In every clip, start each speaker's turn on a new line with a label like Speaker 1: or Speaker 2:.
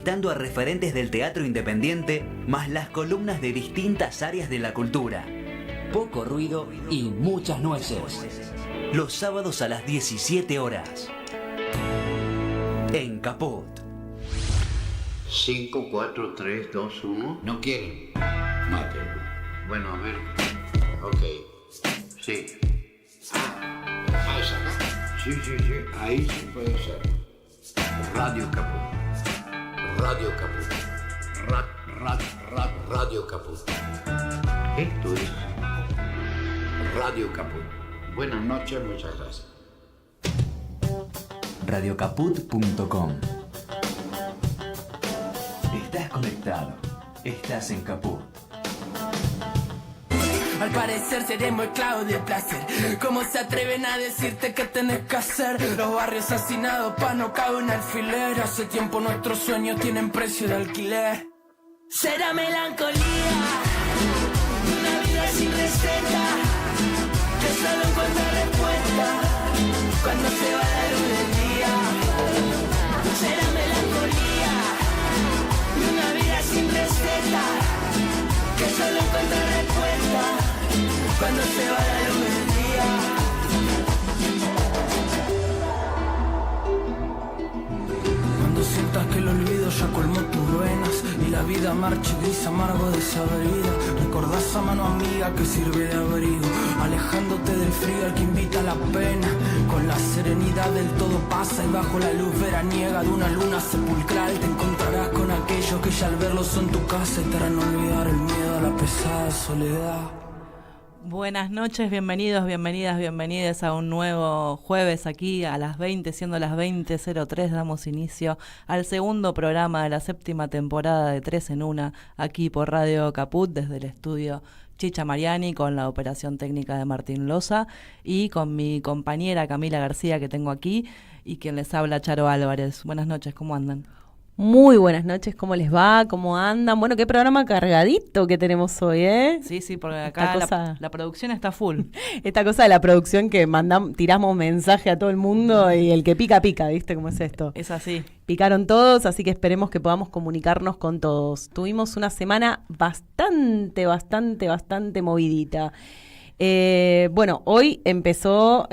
Speaker 1: Dando a referentes del teatro independiente, más las columnas de distintas áreas de la cultura.
Speaker 2: Poco ruido y muchas nueces.
Speaker 1: Los sábados a las 17 horas. En Caput.
Speaker 3: 5, 4, 3, 2, 1.
Speaker 4: No quieren.
Speaker 3: Mate. Bueno, a ver. Ok. Sí.
Speaker 4: ¿Es acá?
Speaker 3: Sí. Ahí sí puede ser. Radio Caput.
Speaker 4: Radio Caput. Radio Caput.
Speaker 3: Esto es
Speaker 4: Radio Caput.
Speaker 3: Buenas noches, muchas gracias.
Speaker 1: Radiocaput.com. Estás conectado. Estás en Caput.
Speaker 5: Al parecer seremos esclavos del placer. ¿Cómo se atreven a decirte qué tenés que hacer? Los barrios hacinados pa' no cabe un alfiler. Hace tiempo nuestros sueños tienen precio de alquiler. Será melancolía, una vida sin receta, que solo encuentra respuesta cuando se va la luz del día. Será melancolía, una vida sin receta, que solo encuentra respuesta cuando se va la luz del día. Cuando sientas que el olvido ya colmó tus venas y la vida marcha gris amargo desabrida, recordás a mano amiga que sirve de abrigo, alejándote del frío al que invita a la pena. Con la serenidad del todo pasa y bajo la luz veraniega de una luna sepulcral te encontrarás con aquellos que ya al verlos son tu casa y te harán olvidar el miedo a la pesada soledad.
Speaker 6: Buenas noches, bienvenidos, bienvenidas a un nuevo jueves aquí a las 20, siendo las 20:03, damos inicio al segundo programa de la séptima temporada de 3 en 1, aquí por Radio Caput, desde el estudio Chicha Mariani, con la operación técnica de Martín Loza y con mi compañera Camila García que tengo aquí y quien les habla, Charo Álvarez. Buenas noches, ¿cómo andan?
Speaker 7: Muy buenas noches, ¿cómo les va? ¿Cómo andan? Bueno, qué programa cargadito que tenemos hoy, ¿eh?
Speaker 6: Sí, porque acá la producción está full.
Speaker 7: Esta cosa de la producción que tiramos mensaje a todo el mundo y el que pica, ¿viste cómo es esto?
Speaker 6: Es así.
Speaker 7: Picaron todos, así que esperemos que podamos comunicarnos con todos. Tuvimos una semana bastante movidita. Bueno, hoy empezó,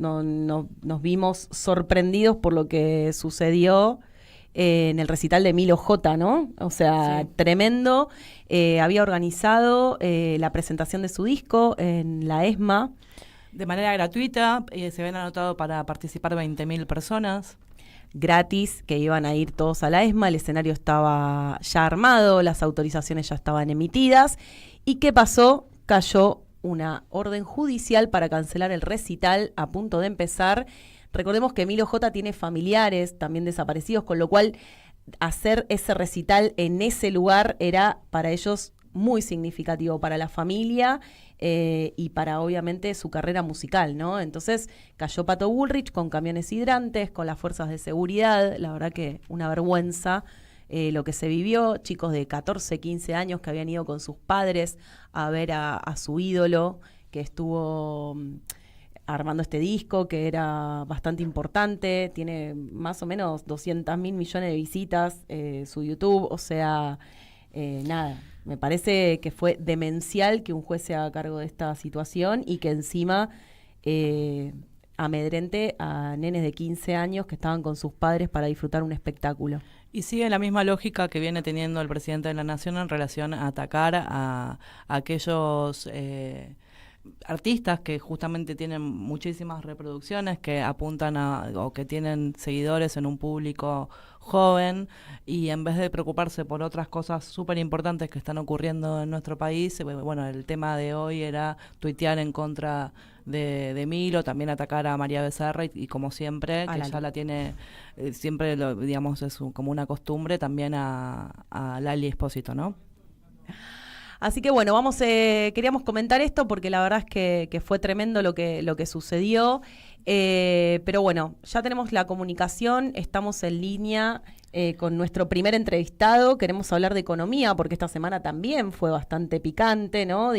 Speaker 7: nos vimos sorprendidos por lo que sucedió en el recital de Milo J, ¿no? O sea, sí. Tremendo. Había organizado la presentación de su disco en la ESMA.
Speaker 6: De manera gratuita, se habían anotado para participar 20.000 personas.
Speaker 7: Gratis, que iban a ir todos a la ESMA, el escenario estaba ya armado, las autorizaciones ya estaban emitidas. ¿Y qué pasó? Cayó una orden judicial para cancelar el recital a punto de empezar. Recordemos que Milo J tiene familiares también desaparecidos, con lo cual hacer ese recital en ese lugar era para ellos muy significativo, para la familia y para obviamente su carrera musical, ¿no? Entonces cayó Pato Bullrich con camiones hidrantes, con las fuerzas de seguridad, la verdad que una vergüenza lo que se vivió, chicos de 14, 15 años que habían ido con sus padres a ver a su ídolo, que estuvo armando este disco, que era bastante importante, tiene más o menos 200.000 millones de visitas su YouTube, o sea, nada, me parece que fue demencial que un juez se haga cargo de esta situación y que encima amedrente a nenes de 15 años que estaban con sus padres para disfrutar un espectáculo.
Speaker 6: Y sigue la misma lógica que viene teniendo el presidente de la Nación en relación a atacar a aquellos artistas que justamente tienen muchísimas reproducciones, que apuntan o que tienen seguidores en un público joven, y en vez de preocuparse por otras cosas súper importantes que están ocurriendo en nuestro país, bueno, el tema de hoy era tuitear en contra de Milo, también atacar a María Becerra y como siempre, que ya la tiene, siempre digamos es como una costumbre, también a Lali Espósito, ¿no?
Speaker 7: Así que bueno, queríamos comentar esto porque la verdad es que fue tremendo lo que sucedió. Pero bueno, ya tenemos la comunicación, estamos en línea con nuestro primer entrevistado. Queremos hablar de economía porque esta semana también fue bastante picante, ¿no?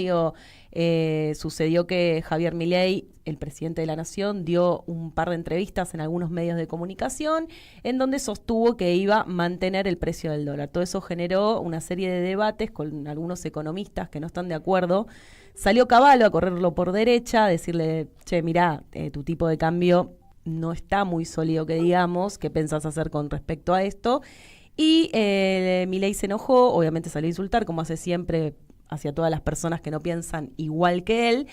Speaker 7: Sucedió que Javier Milei, el presidente de la Nación, dio un par de entrevistas en algunos medios de comunicación en donde sostuvo que iba a mantener el precio del dólar. Todo eso generó una serie de debates con algunos economistas que no están de acuerdo. Salió Cavallo a correrlo por derecha, a decirle, che, mirá, tu tipo de cambio no está muy sólido, que digamos, ¿qué pensás hacer con respecto a esto? Y Milei se enojó, obviamente salió a insultar, como hace siempre hacia todas las personas que no piensan igual que él,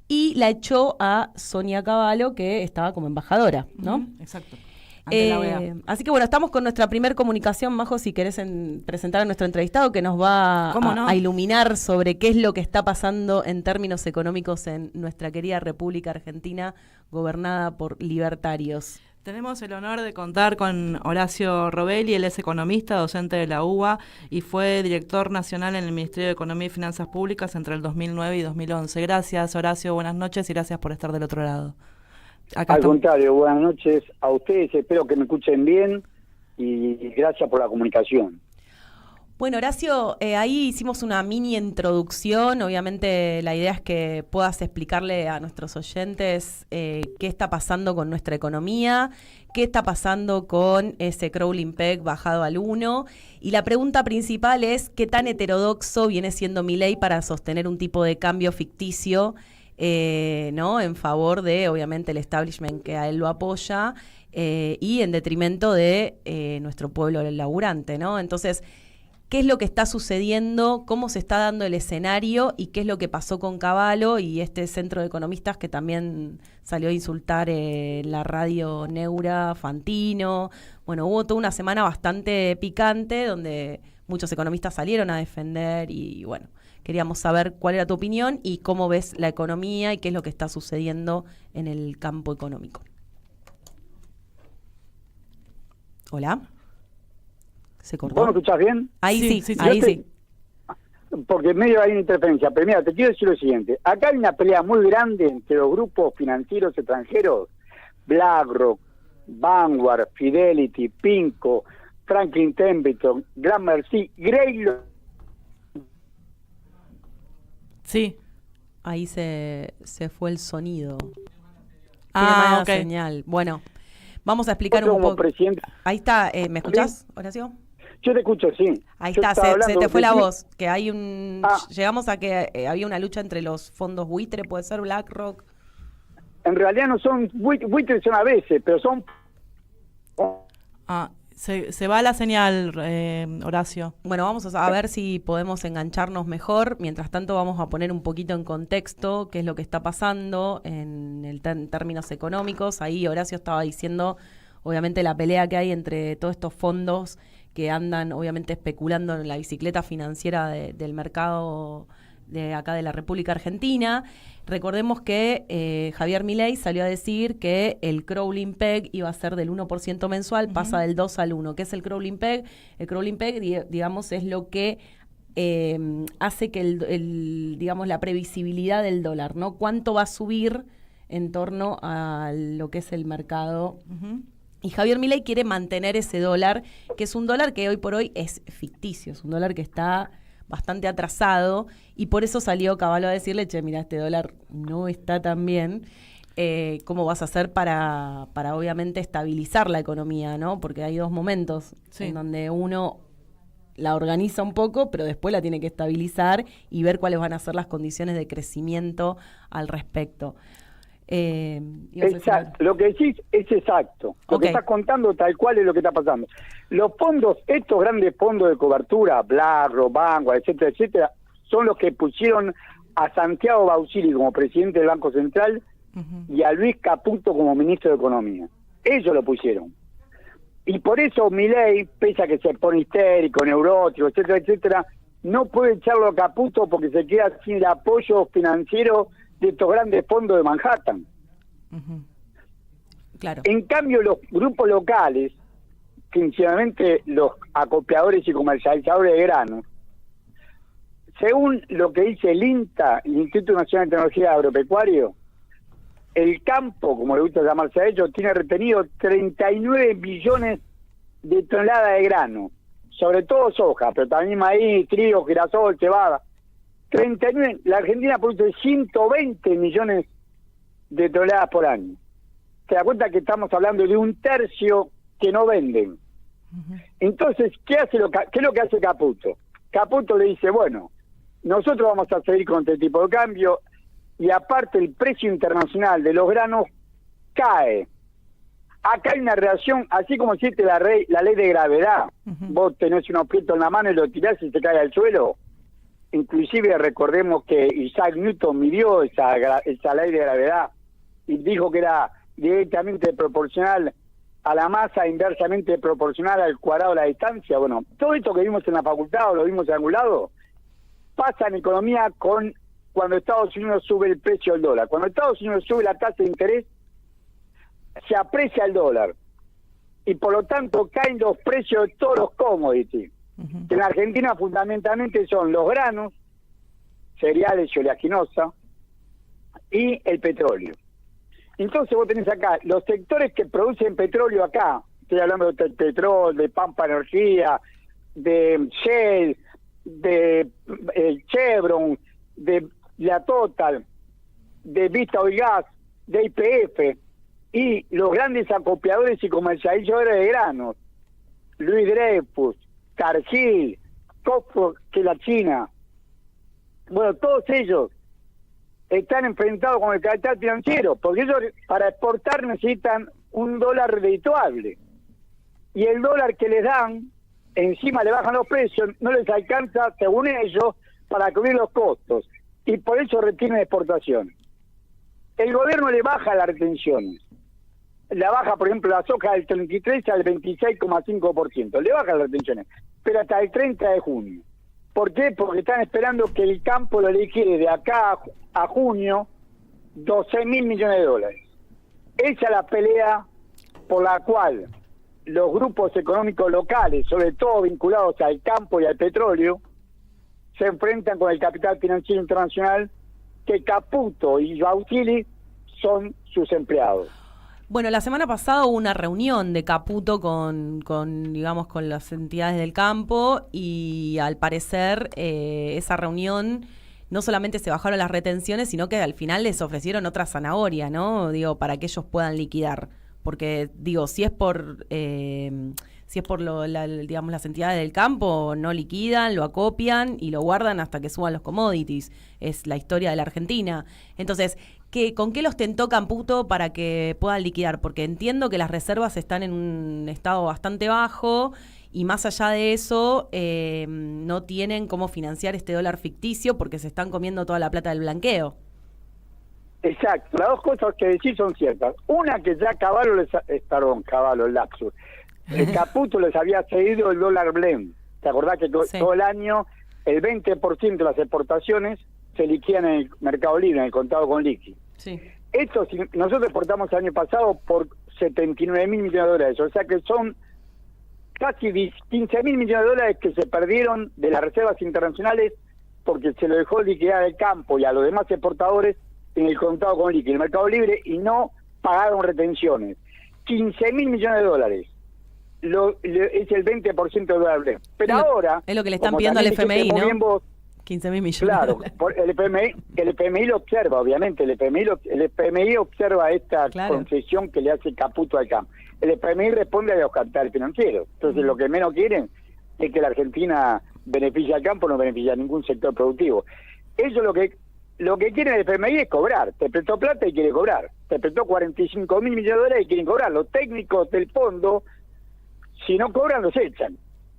Speaker 7: y la echó a Sonia Cavallo, que estaba como embajadora, ¿no?
Speaker 6: Exacto. Ante la OEA.
Speaker 7: Así que bueno, estamos con nuestra primer comunicación. Majo, si querés presentar a nuestro entrevistado que nos va a iluminar sobre qué es lo que está pasando en términos económicos en nuestra querida República Argentina, gobernada por libertarios.
Speaker 6: Tenemos el honor de contar con Horacio Robelli. Él es economista, docente de la UBA y fue director nacional en el Ministerio de Economía y Finanzas Públicas entre el 2009 y 2011. Gracias, Horacio, buenas noches y gracias por estar del otro lado.
Speaker 8: Al contrario, buenas noches a ustedes, espero que me escuchen bien y gracias por la comunicación.
Speaker 7: Bueno, Horacio, ahí hicimos una mini introducción. Obviamente la idea es que puedas explicarle a nuestros oyentes qué está pasando con nuestra economía, qué está pasando con ese crawling peg bajado al 1. Y la pregunta principal es qué tan heterodoxo viene siendo Milei para sostener un tipo de cambio ficticio, ¿no? En favor de, obviamente, el establishment que a él lo apoya y en detrimento de nuestro pueblo laburante, ¿no? Entonces, ¿qué es lo que está sucediendo? ¿Cómo se está dando el escenario? ¿Y qué es lo que pasó con Cavallo y este centro de economistas que también salió a insultar la radio Neura, Fantino? Bueno, hubo toda una semana bastante picante donde muchos economistas salieron a defender y bueno, queríamos saber cuál era tu opinión y cómo ves la economía y qué es lo que está sucediendo en el campo económico. Hola. ¿Se cortó?
Speaker 8: ¿Vos me escuchás bien?
Speaker 7: Ahí sí. Ahí sí.
Speaker 8: Porque en medio hay una interferencia. Pero mira, te quiero decir lo siguiente. Acá hay una pelea muy grande entre los grupos financieros extranjeros, BlackRock, Vanguard, Fidelity, Pinco, Franklin Templeton, Gramercy, Greylock.
Speaker 6: Sí.
Speaker 7: Ahí se fue el sonido. Mala
Speaker 6: ok.
Speaker 7: señal. Bueno, vamos a explicar un poco. Ahí está, ¿me escuchás, Horacio?
Speaker 8: Yo te escucho, sí.
Speaker 7: Ahí
Speaker 8: Yo
Speaker 7: está,
Speaker 8: estaba
Speaker 7: se
Speaker 8: hablando
Speaker 7: te fue la
Speaker 8: recién.
Speaker 7: voz. Que hay llegamos a que había una lucha entre los fondos buitre, puede ser BlackRock.
Speaker 8: En realidad no son buitres, son a veces, pero son...
Speaker 6: Se va la señal, Horacio.
Speaker 7: Bueno, vamos a ver si podemos engancharnos mejor. Mientras tanto, vamos a poner un poquito en contexto qué es lo que está pasando en términos económicos. Ahí Horacio estaba diciendo, obviamente, la pelea que hay entre todos estos fondos que andan, obviamente, especulando en la bicicleta financiera del mercado de acá de la República Argentina. Recordemos que Javier Milei salió a decir que el crawling peg iba a ser del 1% mensual, pasa del 2 al 1. ¿Qué es el crawling peg? El crawling peg, digamos, es lo que hace que digamos, la previsibilidad del dólar, ¿no? ¿Cuánto va a subir en torno a lo que es el mercado? Y Javier Milei quiere mantener ese dólar, que es un dólar que hoy por hoy es ficticio, es un dólar que está bastante atrasado, y por eso salió Cavallo a decirle, che, mira, este dólar no está tan bien, ¿cómo vas a hacer para obviamente estabilizar la economía, ¿no? Porque hay dos momentos en donde uno la organiza un poco, pero después la tiene que estabilizar y ver cuáles van a ser las condiciones de crecimiento al respecto.
Speaker 8: Exacto, lo que decís es exacto. Lo que estás contando tal cual es lo que está pasando. Los fondos, estos grandes fondos de cobertura, BlackRock, Vanguard, etcétera, etcétera, son los que pusieron a Santiago Bausili como presidente del Banco Central y a Luis Caputo como ministro de Economía. Ellos lo pusieron. Y por eso Milei, pese a que se pone histérico, neurótico, etcétera, etcétera, no puede echarlo a Caputo porque se queda sin el apoyo financiero de estos grandes fondos de Manhattan.
Speaker 7: Claro.
Speaker 8: En cambio, los grupos locales, principalmente los acopiadores y comercializadores de granos, según lo que dice el INTA, el Instituto Nacional de Tecnología Agropecuario, el campo, como le gusta llamarse a ellos, tiene retenido 39 billones de tonelada de grano, sobre todo soja, pero también maíz, trigo, girasol, cebada. 39, la Argentina produce 120 millones de toneladas por año. ¿Te das cuenta que estamos hablando de un tercio que no venden? Entonces, ¿qué es lo que hace Caputo? Caputo le dice, bueno, nosotros vamos a seguir con este tipo de cambio, y aparte el precio internacional de los granos cae. Acá hay una reacción, así como existe la ley de gravedad. Vos tenés un objeto en la mano y lo tirás y se cae al suelo. Inclusive recordemos que Isaac Newton midió esa ley de gravedad y dijo que era directamente proporcional a la masa, inversamente proporcional al cuadrado de la distancia. Bueno, todo esto que vimos en la facultad o lo vimos en algún lado, pasa en economía cuando Estados Unidos sube el precio del dólar. Cuando Estados Unidos sube la tasa de interés, se aprecia el dólar. Y por lo tanto caen los precios de todos los commodities. Que en Argentina fundamentalmente son los granos, cereales y oleaginosa, y el petróleo. Entonces vos tenés acá los sectores que producen petróleo acá, estoy hablando de petróleo, de Pampa Energía, de Shell, de Chevron, de la Total, de Vista Oil Gas, de YPF, y los grandes acopiadores y comercializadores de granos, Luis Dreyfus, Cargill, Costco, que la China. Bueno, todos ellos están enfrentados con el capital financiero, porque ellos para exportar necesitan un dólar redituable. Y el dólar que les dan, encima le bajan los precios, no les alcanza, según ellos, para cubrir los costos. Y por eso retienen exportaciones. El gobierno le baja las retenciones. La baja, por ejemplo, la soja del 33 al 26,5%. Le baja las retenciones, pero hasta el 30 de junio. ¿Por qué? Porque están esperando que el campo lo liquide de acá a junio 12.000 millones de dólares. Esa es la pelea por la cual los grupos económicos locales, sobre todo vinculados al campo y al petróleo, se enfrentan con el capital financiero internacional, que Caputo y Bautili son sus empleados.
Speaker 7: Bueno, la semana pasada hubo una reunión de Caputo con las entidades del campo, y al parecer esa reunión no solamente se bajaron las retenciones, sino que al final les ofrecieron otra zanahoria, ¿no? Digo, para que ellos puedan liquidar. Porque, digo, si es por las entidades del campo, no liquidan, lo acopian y lo guardan hasta que suban los commodities. Es la historia de la Argentina. Entonces, ¿con qué los tentó Caputo para que puedan liquidar? Porque entiendo que las reservas están en un estado bastante bajo, y más allá de eso, no tienen cómo financiar este dólar ficticio porque se están comiendo toda la plata del blanqueo.
Speaker 8: Exacto, las dos cosas que decís son ciertas. Una, que ya Cavallo, el lapsus. Caputo les había cedido el dólar blend. ¿Te acordás que todo el año el 20% de las exportaciones se liquidan en el mercado libre, en el contado con liqui?
Speaker 7: Sí.
Speaker 8: Esto, nosotros exportamos el año pasado por 79.000 millones de dólares, o sea que son casi 15.000 millones de dólares que se perdieron de las reservas internacionales porque se lo dejó liquidar al campo y a los demás exportadores en el contado con liqui, en el mercado libre, y no pagaron retenciones. 15.000 millones de dólares. Es el 20% de dólar blend. Pero ahora...
Speaker 7: Es lo que le están pidiendo al FMI, ¿no? 15.000 millones.
Speaker 8: Claro, el FMI lo observa, obviamente. El FMI observa esta concesión que le hace Caputo al campo. El FMI responde a los capitales financieros. Entonces, lo que menos quieren es que la Argentina beneficie al campo, no beneficia a ningún sector productivo. Ellos lo que quieren el FMI es cobrar. Te prestó plata y quiere cobrar. Te prestó 45.000 millones de dólares y quieren cobrar. Los técnicos del fondo, si no cobran, los echan.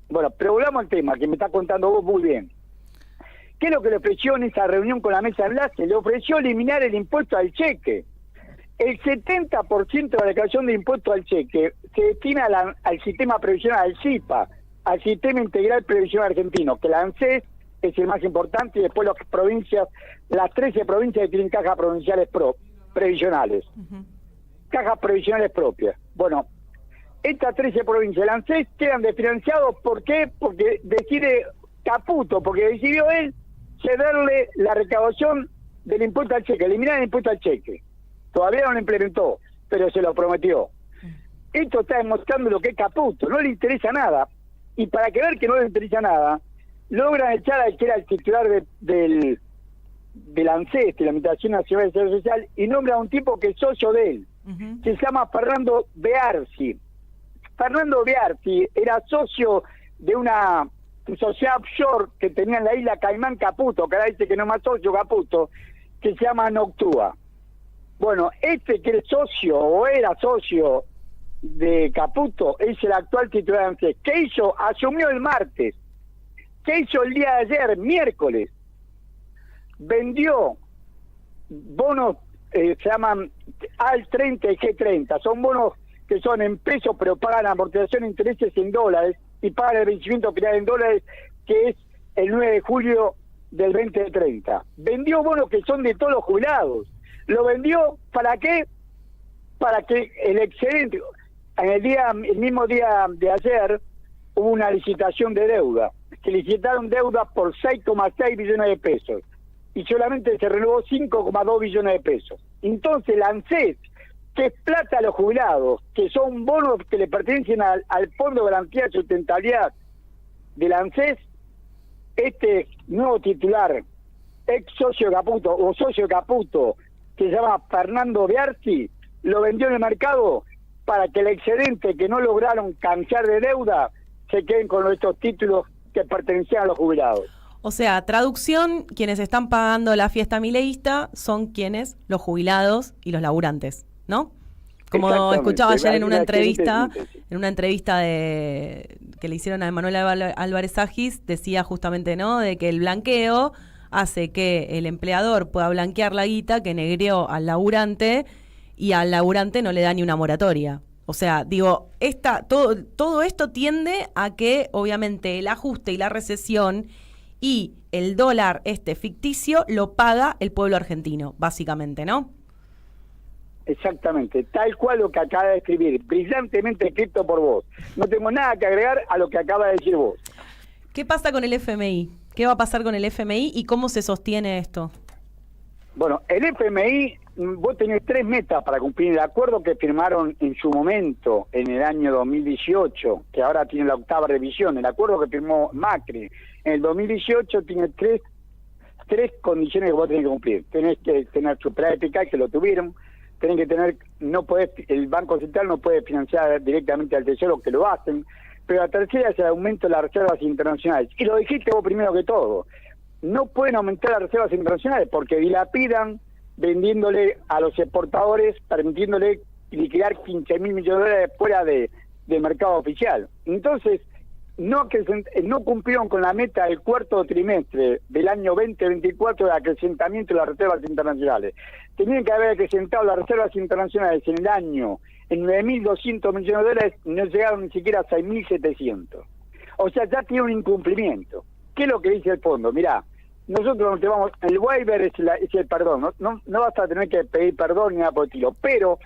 Speaker 8: Bueno, pero volvamos al tema que me está contando vos muy bien. ¿Qué es lo que le ofreció en esa reunión con la mesa de enlace? Le ofreció eliminar el impuesto al cheque. El 70% de la declaración de impuesto al cheque se destina al sistema previsional, al SIPA, al Sistema Integral Previsional Argentino, que la ANSES es el más importante, y después las provincias, las 13 provincias que tienen cajas provinciales previsionales. Cajas previsionales propias. Bueno, estas 13 provincias, la ANSES, quedan desfinanciados. ¿Por qué? Porque decide Caputo, porque decidió él cederle la recaudación del impuesto al cheque, eliminar el impuesto al cheque. Todavía no lo implementó, pero se lo prometió. esto está demostrando lo que es Caputo, no le interesa nada. Y para que ver que no le interesa nada, logran echar al que era el titular del ANSES, de la Administración Nacional de Seguridad Social, y nombra a un tipo que es socio de él, que se llama Fernando Bearzi. Fernando Bearzi era socio de una sociedad offshore que tenía en la isla Caimán Caputo, que ahora dice que no es más socio Caputo, que se llama Noctua. Bueno, este que es socio o era socio de Caputo es el actual titular de ANSES. ¿Qué hizo? Asumió el martes. ¿Qué hizo el día de ayer, miércoles? Vendió bonos, se llaman AL30 y G30, son bonos que son en pesos pero pagan amortización de intereses en dólares y pagan el vencimiento final en dólares, que es el 9 de julio del 2030. Vendió bonos que son de todos los jubilados. ¿Lo vendió para qué? Para que el excedente, el mismo día de ayer, hubo una licitación de deuda. Se licitaron deudas por 6,6 billones de pesos y solamente se renovó 5,2 billones de pesos. Entonces la ANSES, que es plata a los jubilados, que son bonos que le pertenecen al Fondo de Garantía de Sustentabilidad de la ANSES, este nuevo titular, ex socio de Caputo o socio de Caputo, que se llama Fernando Bearzi, lo vendió en el mercado para que el excedente que no lograron canjear de deuda se queden con estos títulos que pertenecían a los jubilados.
Speaker 7: O sea, traducción, quienes están pagando la fiesta mileísta son quienes, los jubilados y los laburantes, ¿no? Como escuchaba ayer en una entrevista, que le hicieron a Emanuel Álvarez Agis, decía justamente, ¿no?, de que el blanqueo hace que el empleador pueda blanquear la guita que negreó al laburante y al laburante no le da ni una moratoria. O sea, digo, todo esto tiende a que obviamente el ajuste y la recesión y el dólar ficticio lo paga el pueblo argentino, básicamente, ¿no?
Speaker 8: Exactamente, tal cual lo que acaba de escribir, brillantemente escrito por vos. No tengo nada que agregar a lo que acaba de decir vos.
Speaker 7: ¿Qué pasa con el FMI? ¿Qué va a pasar con el FMI y cómo se sostiene esto?
Speaker 8: Bueno, el FMI, vos tenés 3 metas para cumplir. El acuerdo que firmaron en su momento, en el año 2018, que ahora tiene la 8ª revisión, el acuerdo que firmó Macri en el 2018 tiene tres condiciones que vos tenés que cumplir. Tenés que tener superávit fiscal, que lo tuvieron, tenés que tener, el Banco Central no puede financiar directamente al Tesoro, que lo hacen, pero la tercera es el aumento de las reservas internacionales. Y lo dijiste vos primero que todo. No pueden aumentar las reservas internacionales porque dilapidan vendiéndole a los exportadores, permitiéndole liquidar 15.000 millones de dólares fuera del mercado oficial. Entonces, no cumplieron con la meta del 4º trimestre del año 2024 de acrecentamiento de las reservas internacionales. Tenían que haber acrecentado las reservas internacionales en el año en 9.200 millones de dólares, no llegaron ni siquiera a 6.700. O sea, ya tiene un incumplimiento. ¿Qué es lo que dice el fondo? Mirá, nosotros no te vamos, el waiver es el perdón, no vas a tener que pedir perdón ni nada por el estilo, pero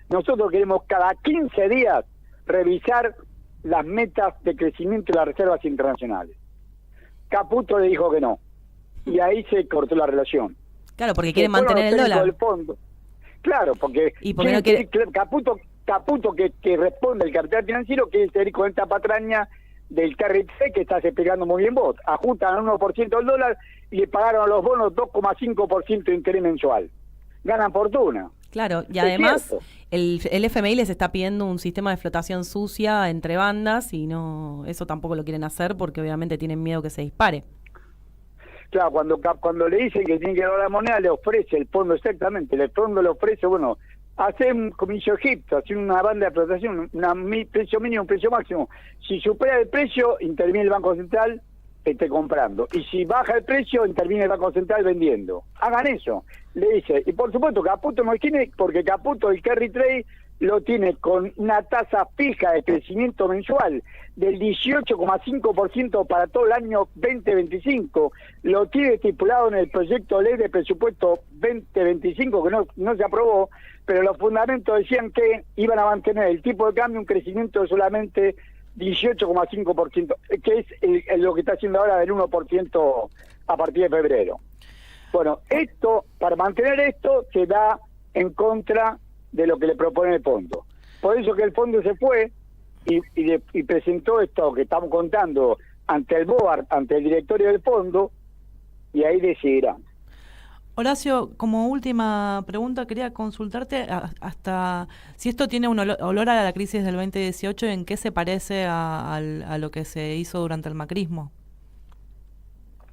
Speaker 8: nosotros queremos cada 15 días revisar las metas de crecimiento de las reservas internacionales. Caputo le dijo que no, y ahí se cortó la relación.
Speaker 7: Claro, porque quieren mantener el dólar.
Speaker 8: Del fondo. Claro, porque
Speaker 7: no quiere...
Speaker 8: Caputo que responde el capital financiero, quiere seguir con esta patraña del carry trade que estás explicando muy bien vos. Ajustan al 1% del dólar y le pagaron a los bonos 2,5% de interés mensual. Ganan fortuna.
Speaker 7: Claro, y además el FMI les está pidiendo un sistema de flotación sucia entre bandas y no, eso tampoco lo quieren hacer porque obviamente tienen miedo que se dispare.
Speaker 8: Claro, cuando le dicen que tiene que dar la moneda, le ofrece el fondo, exactamente, el fondo le ofrece, bueno, hacer como hizo Egipto, hacer una banda de flotación, precio mínimo, un precio máximo. Si supera el precio, interviene el Banco Central comprando. Y si baja el precio, interviene el Banco Central vendiendo. Hagan eso, le dice. Y por supuesto, Caputo no tiene, porque Caputo el carry trade lo tiene con una tasa fija de crecimiento mensual del 18,5% para todo el año 2025. Lo tiene estipulado en el proyecto de ley de presupuesto 2025 que no se aprobó, pero los fundamentos decían que iban a mantener el tipo de cambio un crecimiento de solamente 18,5%, que es lo que está haciendo ahora del 1% a partir de febrero. Bueno, para mantener esto se da en contra de lo que le propone el fondo. por eso que el fondo se fue y presentó esto que estamos contando ante el BOAR, ante el directorio del fondo, y ahí decidirán.
Speaker 6: Horacio, como última pregunta, quería consultarte hasta si esto tiene un olor a la crisis del 2018, ¿en qué se parece a lo que se hizo durante el macrismo?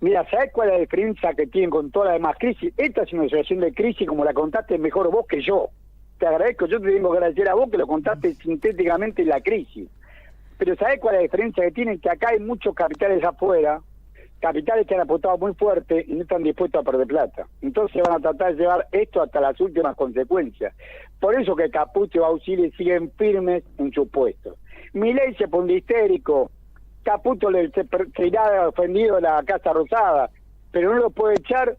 Speaker 8: Mira, ¿sabes cuál es la diferencia que tienen con todas las demás crisis? Esta es una situación de crisis como la contaste mejor vos que yo. Te agradezco, yo te tengo que agradecer a vos que lo contaste sintéticamente en la crisis. Pero ¿sabés cuál es la diferencia que tienen? Que acá hay muchos capitales afuera, capitales que han apostado muy fuerte y no están dispuestos a perder plata. Entonces van a tratar de llevar esto hasta las últimas consecuencias. Por eso que Caputo y Baucili siguen firmes en sus puestos. Milei se pone histérico, Caputo se irá ofendido de la Casa Rosada, pero no lo puede echar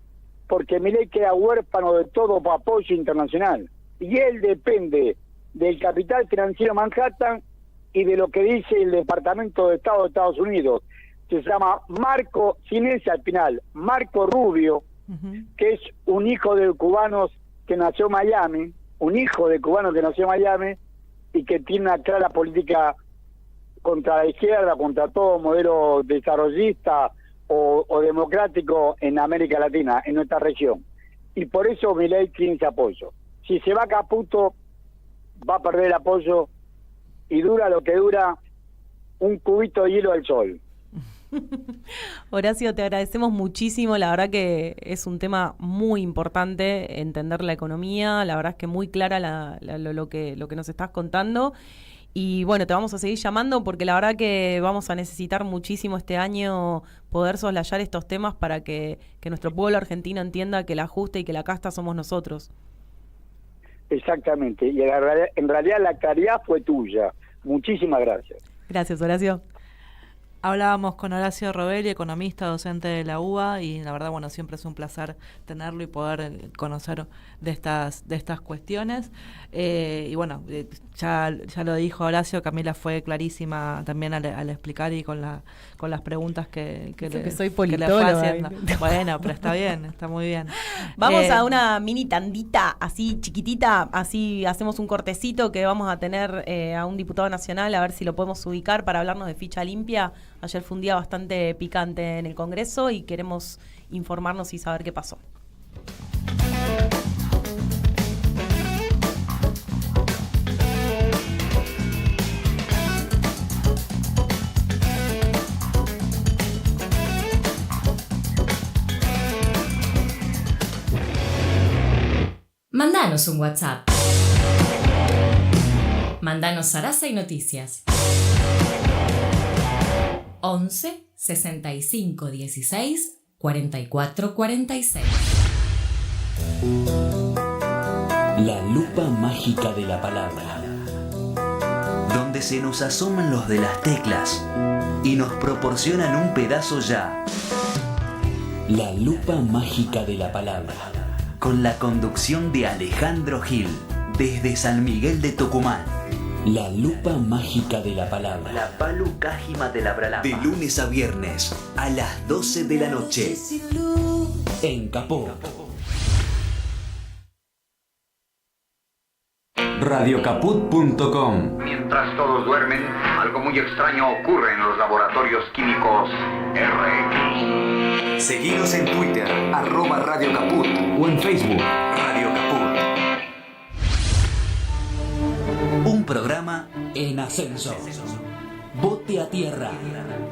Speaker 8: porque Milei queda huérfano de todo apoyo internacional. Y él depende del capital financiero Manhattan y de lo que dice el Departamento de Estado de Estados Unidos. Se llama Marco, sin ese al final, Marco Rubio, que es un hijo de cubanos que nació en Miami, y que tiene una clara política contra la izquierda, contra todo modelo desarrollista o democrático en América Latina, en nuestra región. Y por eso Milei tiene ese apoyo. Si se va Caputo, va a perder el apoyo y dura lo que dura un cubito de hielo del sol.
Speaker 7: Horacio, te agradecemos muchísimo, la verdad que es un tema muy importante entender la economía, la verdad es que muy clara lo que nos estás contando y bueno, te vamos a seguir llamando porque la verdad que vamos a necesitar muchísimo este año poder soslayar estos temas para que nuestro pueblo argentino entienda que el ajuste y que la casta somos nosotros.
Speaker 8: Exactamente, y en realidad la claridad fue tuya. Muchísimas gracias.
Speaker 7: Gracias, Horacio.
Speaker 6: Hablábamos con Horacio Robelli, economista, docente de la UBA, y la verdad, bueno, siempre es un placer tenerlo y poder conocer de estas cuestiones. Y bueno, ya lo dijo Horacio, Camila fue clarísima también al explicar y con las preguntas que
Speaker 7: soy
Speaker 6: fue haciendo. Bueno, pero está bien, está muy bien.
Speaker 7: Vamos a una mini tandita así chiquitita, así hacemos un cortecito que vamos a tener a un diputado nacional, a ver si lo podemos ubicar para hablarnos de ficha limpia. Ayer fue un día bastante picante en el Congreso y queremos informarnos y saber qué pasó.
Speaker 9: Mandanos un WhatsApp. Mandanos zaraza y noticias. 11 65 16 44 46.
Speaker 2: La lupa mágica de la palabra.
Speaker 1: Donde se nos asoman los de las teclas y nos proporcionan un pedazo ya.
Speaker 2: La lupa mágica de la palabra.
Speaker 1: Con la conducción de Alejandro Gil, desde San Miguel de Tucumán.
Speaker 2: La lupa mágica de la palabra.
Speaker 1: La Palu Cájima de la Bralapa. De lunes a viernes, a las 12 de la noche.
Speaker 2: En Capó.
Speaker 10: Radiocaput.com.
Speaker 11: Mientras todos duermen, algo muy extraño ocurre en los laboratorios químicos RX.
Speaker 10: Seguinos en Twitter, @Radio Caput, o en Facebook, Radio Caput.
Speaker 1: Un programa
Speaker 2: en ascenso. Bote a tierra.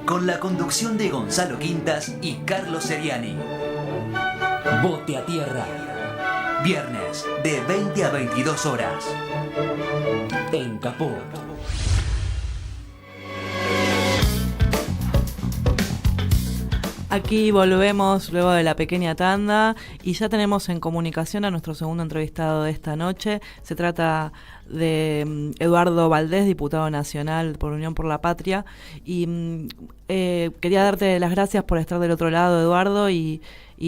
Speaker 1: Con la conducción de Gonzalo Quintas y Carlos Seriani.
Speaker 2: Bote a tierra.
Speaker 1: Viernes, de 20 a 22 horas.
Speaker 2: En Capó.
Speaker 6: Aquí volvemos luego de la pequeña tanda y ya tenemos en comunicación a nuestro segundo entrevistado de esta noche. Se trata de Eduardo Valdés, diputado nacional por Unión por la Patria. Y quería darte las gracias por estar del otro lado, Eduardo, y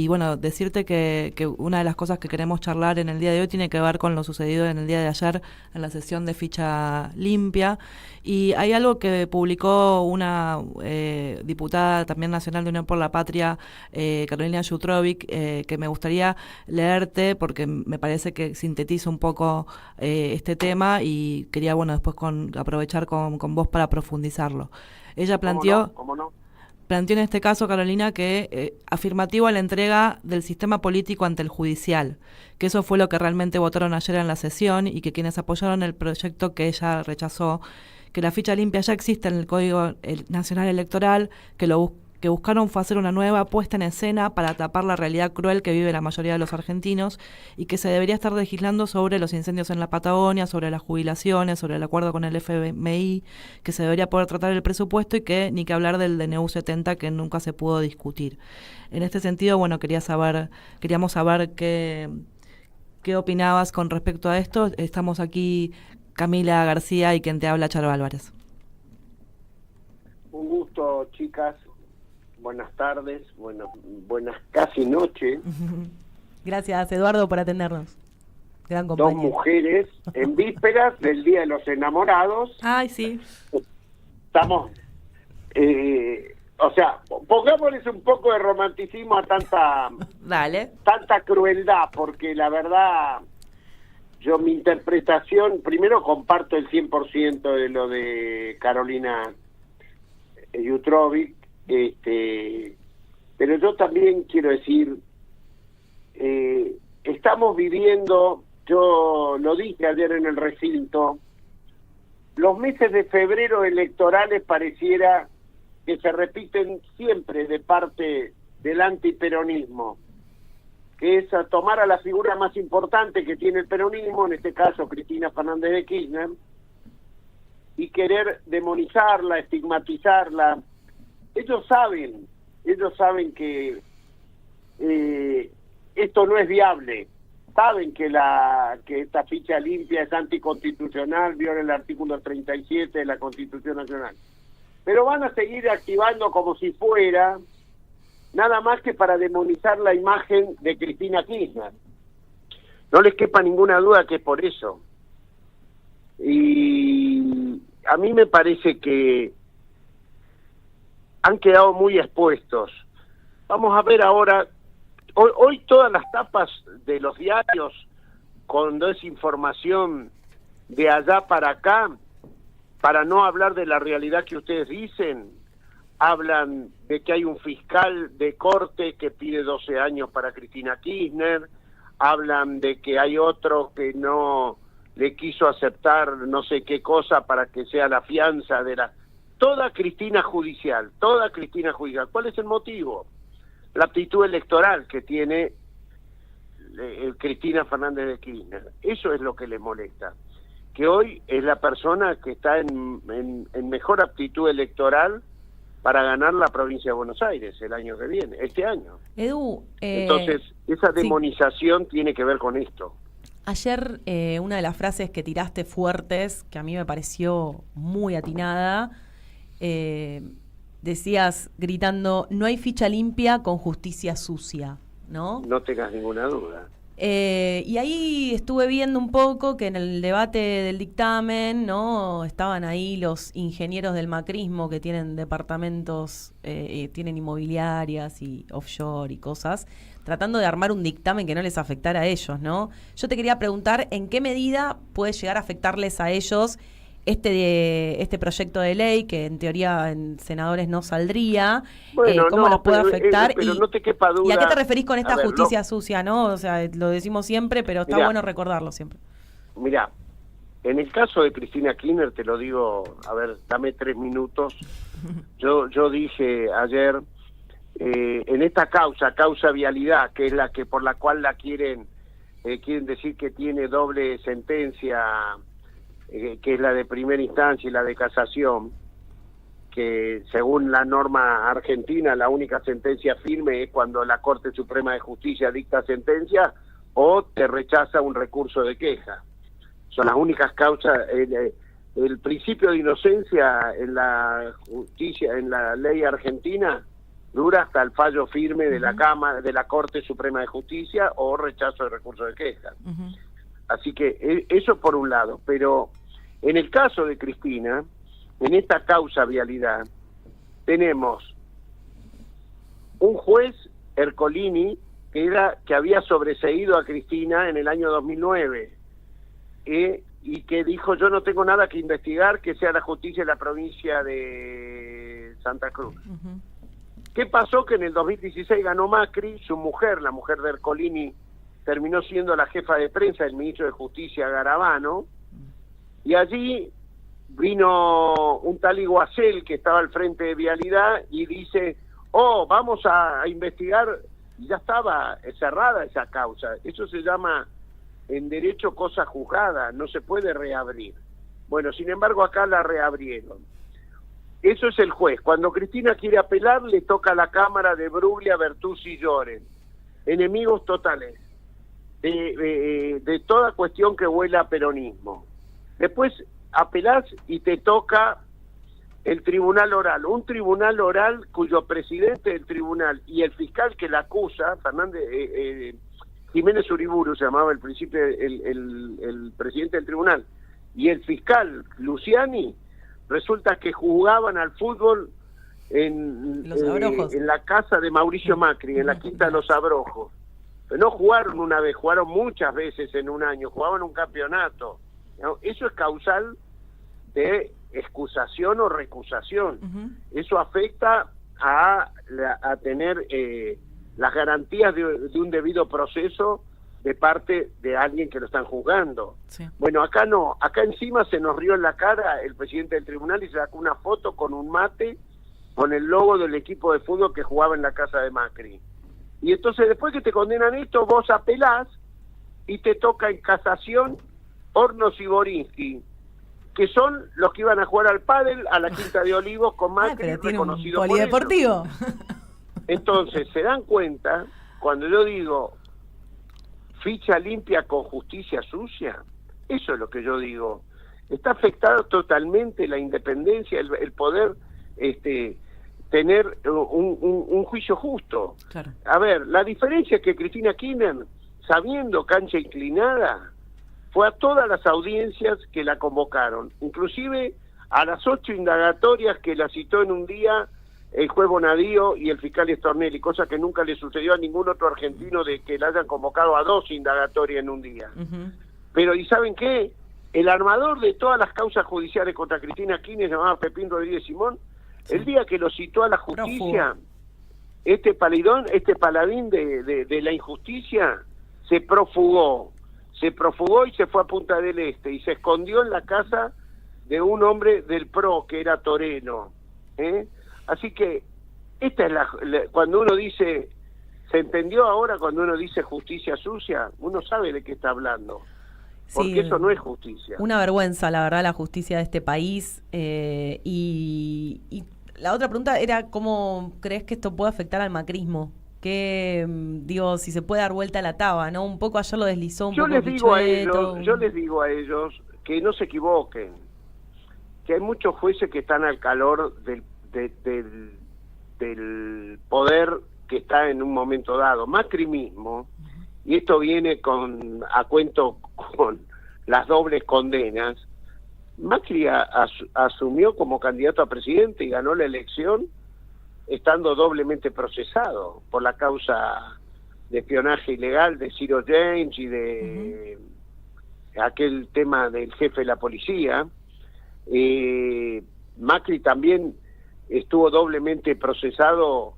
Speaker 6: bueno, decirte que una de las cosas que queremos charlar en el día de hoy tiene que ver con lo sucedido en el día de ayer en la sesión de ficha limpia. Y hay algo que publicó una diputada también nacional de Unión por la Patria, Carolina Jutrovic, que me gustaría leerte porque me parece que sintetiza un poco este tema. tema y quería, bueno, después aprovechar con vos para profundizarlo. Ella planteó...
Speaker 3: ¿Cómo no?
Speaker 6: Planteó en este caso, Carolina, que afirmativo a la entrega del sistema político ante el judicial, que eso fue lo que realmente votaron ayer en la sesión y que quienes apoyaron el proyecto que ella rechazó, que la ficha limpia ya existe en el Código Nacional Electoral, que buscaron fue hacer una nueva puesta en escena para tapar la realidad cruel que vive la mayoría de los argentinos y que se debería estar legislando sobre los incendios en la Patagonia, sobre las jubilaciones, sobre el acuerdo con el FMI, que se debería poder tratar el presupuesto y que ni que hablar del DNU 70 que nunca se pudo discutir. En este sentido, bueno, queríamos saber qué opinabas con respecto a esto. Estamos aquí Camila García y quien te habla, Charo Álvarez.
Speaker 3: Un gusto, chicas. Buenas tardes, buenas casi noche.
Speaker 7: Gracias, Eduardo, por atendernos. Gran compañero.
Speaker 3: 2 mujeres en vísperas del Día de los Enamorados.
Speaker 6: Ay, sí.
Speaker 3: Estamos, pongámosles un poco de romanticismo a tanta crueldad, porque la verdad, yo mi interpretación, primero comparto el 100% de lo de Carolina Jutrovic, pero yo también quiero decir, estamos viviendo, yo lo dije ayer en el recinto, los meses de febrero electorales pareciera que se repiten siempre de parte del antiperonismo, que es a tomar a la figura más importante que tiene el peronismo, en este caso Cristina Fernández de Kirchner, y querer demonizarla, estigmatizarla. Ellos saben que esto no es viable, saben que esta ficha limpia es anticonstitucional, viola el artículo 37 de la Constitución Nacional, pero van a seguir activando como si fuera nada más que para demonizar la imagen de Cristina Kirchner. No les quepa ninguna duda que es por eso. Y a mí me parece que han quedado muy expuestos. Vamos a ver ahora, hoy todas las tapas de los diarios con desinformación de allá para acá, para no hablar de la realidad que ustedes dicen, hablan de que hay un fiscal de corte que pide 12 años para Cristina Kirchner, hablan de que hay otro que no le quiso aceptar no sé qué cosa para que sea la fianza de la... Toda Cristina judicial. ¿Cuál es el motivo? La aptitud electoral que tiene Cristina Fernández de Kirchner. Eso es lo que le molesta. Que hoy es la persona que está en mejor aptitud electoral para ganar la provincia de Buenos Aires el año que viene, este año.
Speaker 7: Edu,
Speaker 3: entonces, esa demonización tiene que ver con esto.
Speaker 7: Ayer una de las frases que tiraste fuertes, que a mí me pareció muy atinada, decías gritando, no hay ficha limpia con justicia sucia, ¿no?
Speaker 3: No tengas ninguna duda.
Speaker 7: Y ahí estuve viendo un poco que en el debate del dictamen, ¿no? Estaban ahí los ingenieros del macrismo que tienen departamentos, tienen inmobiliarias y offshore y cosas, tratando de armar un dictamen que no les afectara a ellos, ¿no? Yo te quería preguntar en qué medida puede llegar a afectarles a ellos este proyecto de ley, que en teoría en senadores no saldría,
Speaker 3: bueno,
Speaker 7: cómo los puede afectar
Speaker 3: pero no te quepa duda.
Speaker 7: ¿Y a qué te referís con esta justicia sucia, no? O sea, lo decimos siempre, pero está bueno recordarlo siempre.
Speaker 3: Mirá, en el caso de Cristina Kirchner, te lo digo, a ver, dame 3 minutos. Yo dije ayer, en esta causa vialidad, que es la que por la cual la quieren decir que tiene doble sentencia, que es la de primera instancia y la de casación, que según la norma argentina la única sentencia firme es cuando la Corte Suprema de Justicia dicta sentencia o te rechaza un recurso de queja. Son las únicas causas. El principio de inocencia en la justicia, en la ley argentina, dura hasta el fallo firme de la Cámara, de la Corte Suprema de Justicia o rechazo de recurso de queja. Así que eso por un lado, pero en el caso de Cristina, en esta causa vialidad, tenemos un juez, Ercolini, que había sobreseído a Cristina en el año 2009, y que dijo: yo no tengo nada que investigar, que sea la justicia de la provincia de Santa Cruz. ¿Qué pasó? Que en el 2016 ganó Macri, su mujer, la mujer de Ercolini, terminó siendo la jefa de prensa del ministro de Justicia, Garabano, y allí vino un tal Iguacel, que estaba al frente de Vialidad, y dice: vamos a investigar, y ya estaba cerrada esa causa. Eso se llama en derecho cosa juzgada, no se puede reabrir. Bueno, sin embargo acá la reabrieron. Eso es el juez. Cuando Cristina quiere apelar, le toca a la Cámara de Bruglia, Bertuzzi y Lloren, enemigos totales de toda cuestión que huela a peronismo. Después apelás y te toca el tribunal oral, un tribunal oral cuyo presidente del tribunal y el fiscal que la acusa, Jiménez Uriburu se llamaba el presidente del tribunal, y el fiscal Luciani, resulta que jugaban al fútbol en la casa de Mauricio Macri, en la Quinta de los Abrojos. Pero no jugaron una vez, jugaron muchas veces en un año, jugaban un campeonato. ¿No? Eso es causal de excusación o recusación. Eso afecta a tener las garantías de un debido proceso de parte de alguien que lo están juzgando. Sí. Bueno, acá no, acá encima se nos rió en la cara el presidente del tribunal y se sacó una foto con un mate con el logo del equipo de fútbol que jugaba en la casa de Macri. Y entonces después que te condenan esto, vos apelás y te toca en casación Hornos y Borinsky, que son los que iban a jugar al pádel a la Quinta de Olivos con Macri, reconocido por
Speaker 7: polideportivo.
Speaker 3: Entonces, se dan cuenta, cuando yo digo ficha limpia con justicia sucia, eso es lo que yo digo. Está afectado totalmente la independencia, el poder tener un juicio justo. Claro. A ver, la diferencia es que Cristina Kirchner, sabiendo cancha inclinada, fue a todas las audiencias que la convocaron, inclusive a las 8 indagatorias que la citó en un día el juez Bonadío y el fiscal Stornelli, cosa que nunca le sucedió a ningún otro argentino de que la hayan convocado a 2 indagatorias en un día. Pero, ¿y saben qué? El armador de todas las causas judiciales contra Cristina Kirchner, llamado Pepín Rodríguez Simón, el día que lo citó a la justicia, este paladín de la injusticia, se profugó y se fue a Punta del Este y se escondió en la casa de un hombre del PRO que era toreno. Así que esta es cuando uno dice, ¿se entendió ahora cuando uno dice justicia sucia? Uno sabe de qué está hablando, porque eso no es justicia.
Speaker 7: Una vergüenza, la verdad, la justicia de este país. Y la otra pregunta era, ¿cómo crees que esto puede afectar al macrismo? Que, si se puede dar vuelta a la taba, ¿no? Un poco ayer lo deslizó un poco.
Speaker 3: Yo les digo a ellos que no se equivoquen, que hay muchos jueces que están al calor del poder que está en un momento dado. Macri mismo, y esto viene a cuento con las dobles condenas, Macri asumió como candidato a presidente y ganó la elección estando doblemente procesado por la causa de espionaje ilegal de Ciro James y de aquel tema del jefe de la policía. Macri también estuvo doblemente procesado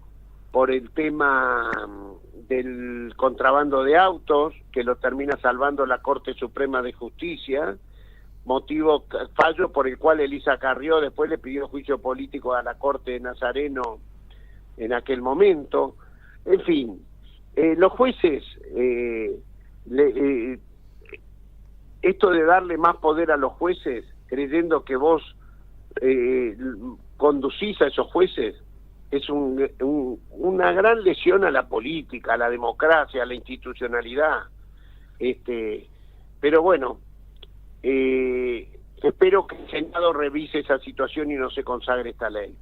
Speaker 3: por el tema del contrabando de autos, que lo termina salvando la Corte Suprema de Justicia, fallo por el cual Elisa Carrió después le pidió juicio político a la Corte de Nazareno en aquel momento. En fin, los jueces, esto de darle más poder a los jueces, creyendo que vos conducís a esos jueces, es una gran lesión a la política, a la democracia, a la institucionalidad. Pero bueno, espero que el Senado revise esa situación y no se consagre esta ley.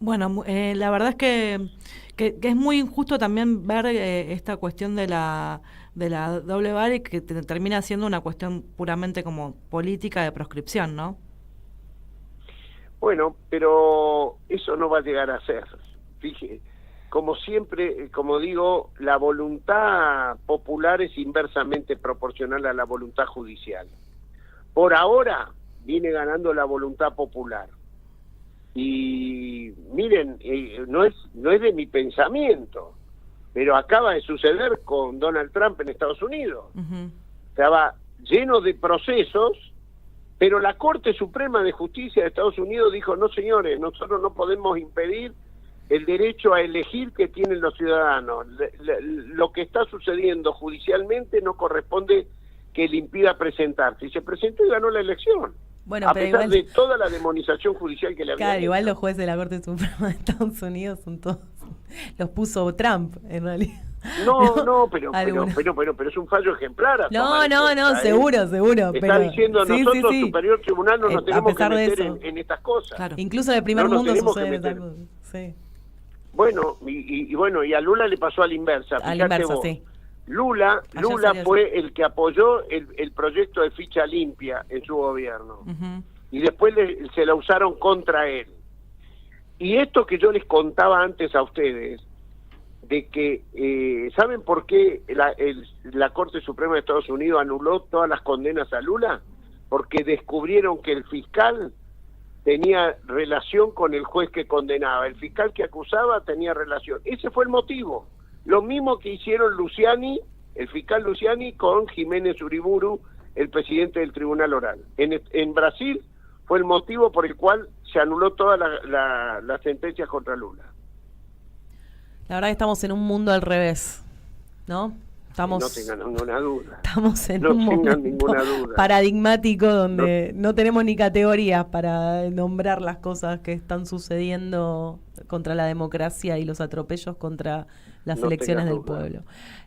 Speaker 6: Bueno, la verdad es que es muy injusto también ver esta cuestión de la doble vara y que termina siendo una cuestión puramente como política de proscripción, ¿no? Bueno, pero eso no va a llegar a ser. Fíjate,
Speaker 3: como siempre, como digo, la voluntad popular es inversamente proporcional a la voluntad judicial. Por ahora viene ganando la voluntad popular. Y miren, no es de mi pensamiento, pero acaba de suceder con Donald Trump en Estados Unidos. Estaba lleno de procesos, pero la Corte Suprema de Justicia de Estados Unidos dijo, no señores, nosotros no podemos impedir el derecho a elegir que tienen los ciudadanos. Lo que está sucediendo judicialmente no corresponde que le impida presentarse. Y se presentó y ganó la elección.
Speaker 7: Bueno,
Speaker 3: a
Speaker 7: pero
Speaker 3: pesar
Speaker 7: igual,
Speaker 3: de toda la demonización judicial que le había hecho.
Speaker 7: Igual los jueces de la Corte Suprema de Estados Unidos son todos, los puso Trump, en realidad.
Speaker 3: No, pero es un fallo ejemplar.
Speaker 7: No, seguro.
Speaker 3: Está diciendo nosotros,
Speaker 7: sí.
Speaker 3: Superior Tribunal, no nos tenemos que meter en estas cosas.
Speaker 7: Claro. Incluso en el primer mundo sucede estas cosas. Sí.
Speaker 3: Bueno, y a Lula le pasó a la inversa.
Speaker 7: A la inversa, sí.
Speaker 3: Lula fue el que apoyó el proyecto de ficha limpia en su gobierno. Y después se la usaron contra él. Y esto que yo les contaba antes a ustedes, de que, ¿saben por qué la Corte Suprema de Estados Unidos anuló todas las condenas a Lula? Porque descubrieron que el fiscal tenía relación con el juez que condenaba. El fiscal que acusaba tenía relación. Ese fue el motivo. Lo mismo que hicieron el fiscal Luciani con Jiménez Uriburu, el presidente del Tribunal Oral. En Brasil fue el motivo por el cual se anuló todas las sentencias contra Lula.
Speaker 7: La verdad que estamos en un mundo al revés, ¿no?
Speaker 3: No tengan ninguna duda.
Speaker 7: Estamos en un momento paradigmático donde no tenemos ni categorías para nombrar las cosas que están sucediendo contra la democracia y los atropellos contra las elecciones del pueblo.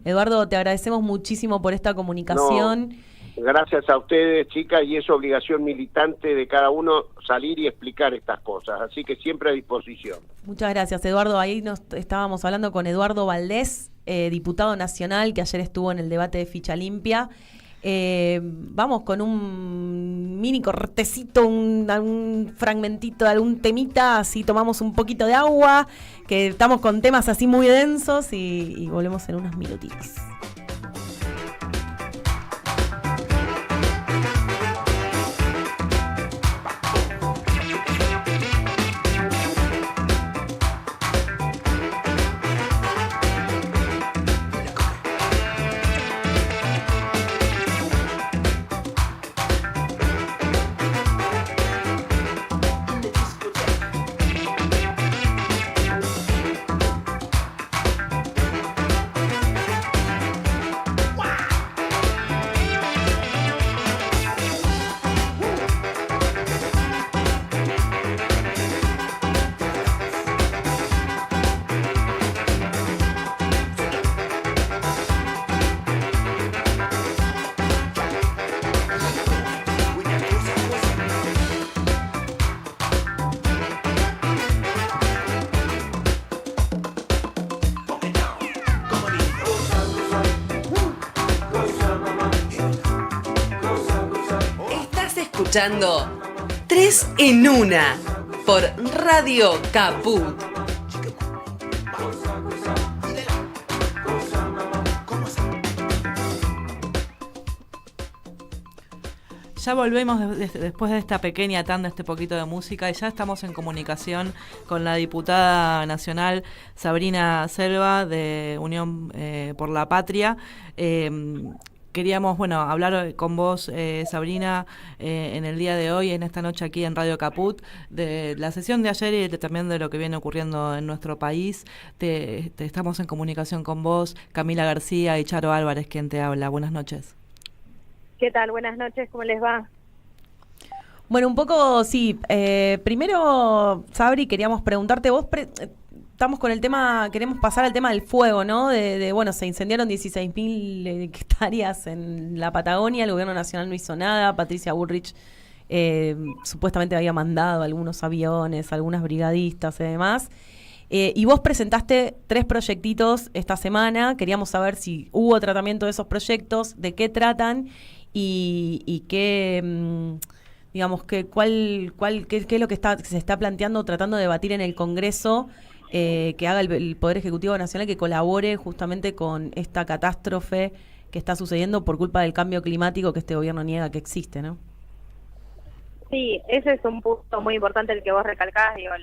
Speaker 7: Eduardo, te agradecemos muchísimo por esta comunicación.
Speaker 3: Gracias a ustedes, chicas, y es obligación militante de cada uno salir y explicar estas cosas, así que siempre a disposición.
Speaker 7: Muchas gracias, Eduardo. Ahí nos estábamos hablando con Eduardo Valdés, diputado nacional, que ayer estuvo en el debate de ficha limpia. Vamos con un mini cortecito, algún fragmentito de algún temita, así tomamos un poquito de agua, que estamos con temas así muy densos y volvemos en unos minutitos.
Speaker 12: Escuchando 3 en 1 por Radio Caput.
Speaker 6: Ya volvemos después de esta pequeña tanda, este poquito de música, y ya estamos en comunicación con la diputada nacional Sabrina Selva de Unión por la Patria. Queríamos, hablar con vos, Sabrina, en el día de hoy, en esta noche aquí en Radio Caput, de la sesión de ayer y también de lo que viene ocurriendo en nuestro país. Estamos en comunicación con vos, Camila García y Charo Álvarez, quien te habla. Buenas noches.
Speaker 13: ¿Qué tal? Buenas noches, ¿cómo les va?
Speaker 7: Bueno, un poco, sí. Primero, Sabri, queríamos preguntarte, vos... Estamos con el tema, queremos pasar al tema del fuego, ¿no? Se incendiaron 16.000 hectáreas en la Patagonia, el gobierno nacional no hizo nada, Patricia Bullrich supuestamente había mandado algunos aviones, algunas brigadistas y demás. Y vos presentaste 3 proyectitos esta semana, queríamos saber si hubo tratamiento de esos proyectos, de qué tratan y qué... qué es lo que se está planteando, tratando de debatir en el Congreso que haga el Poder Ejecutivo Nacional, que colabore justamente con esta catástrofe que está sucediendo por culpa del cambio climático que este gobierno niega que existe, ¿no?
Speaker 13: Sí, ese es un punto muy importante el que vos recalcás, digo,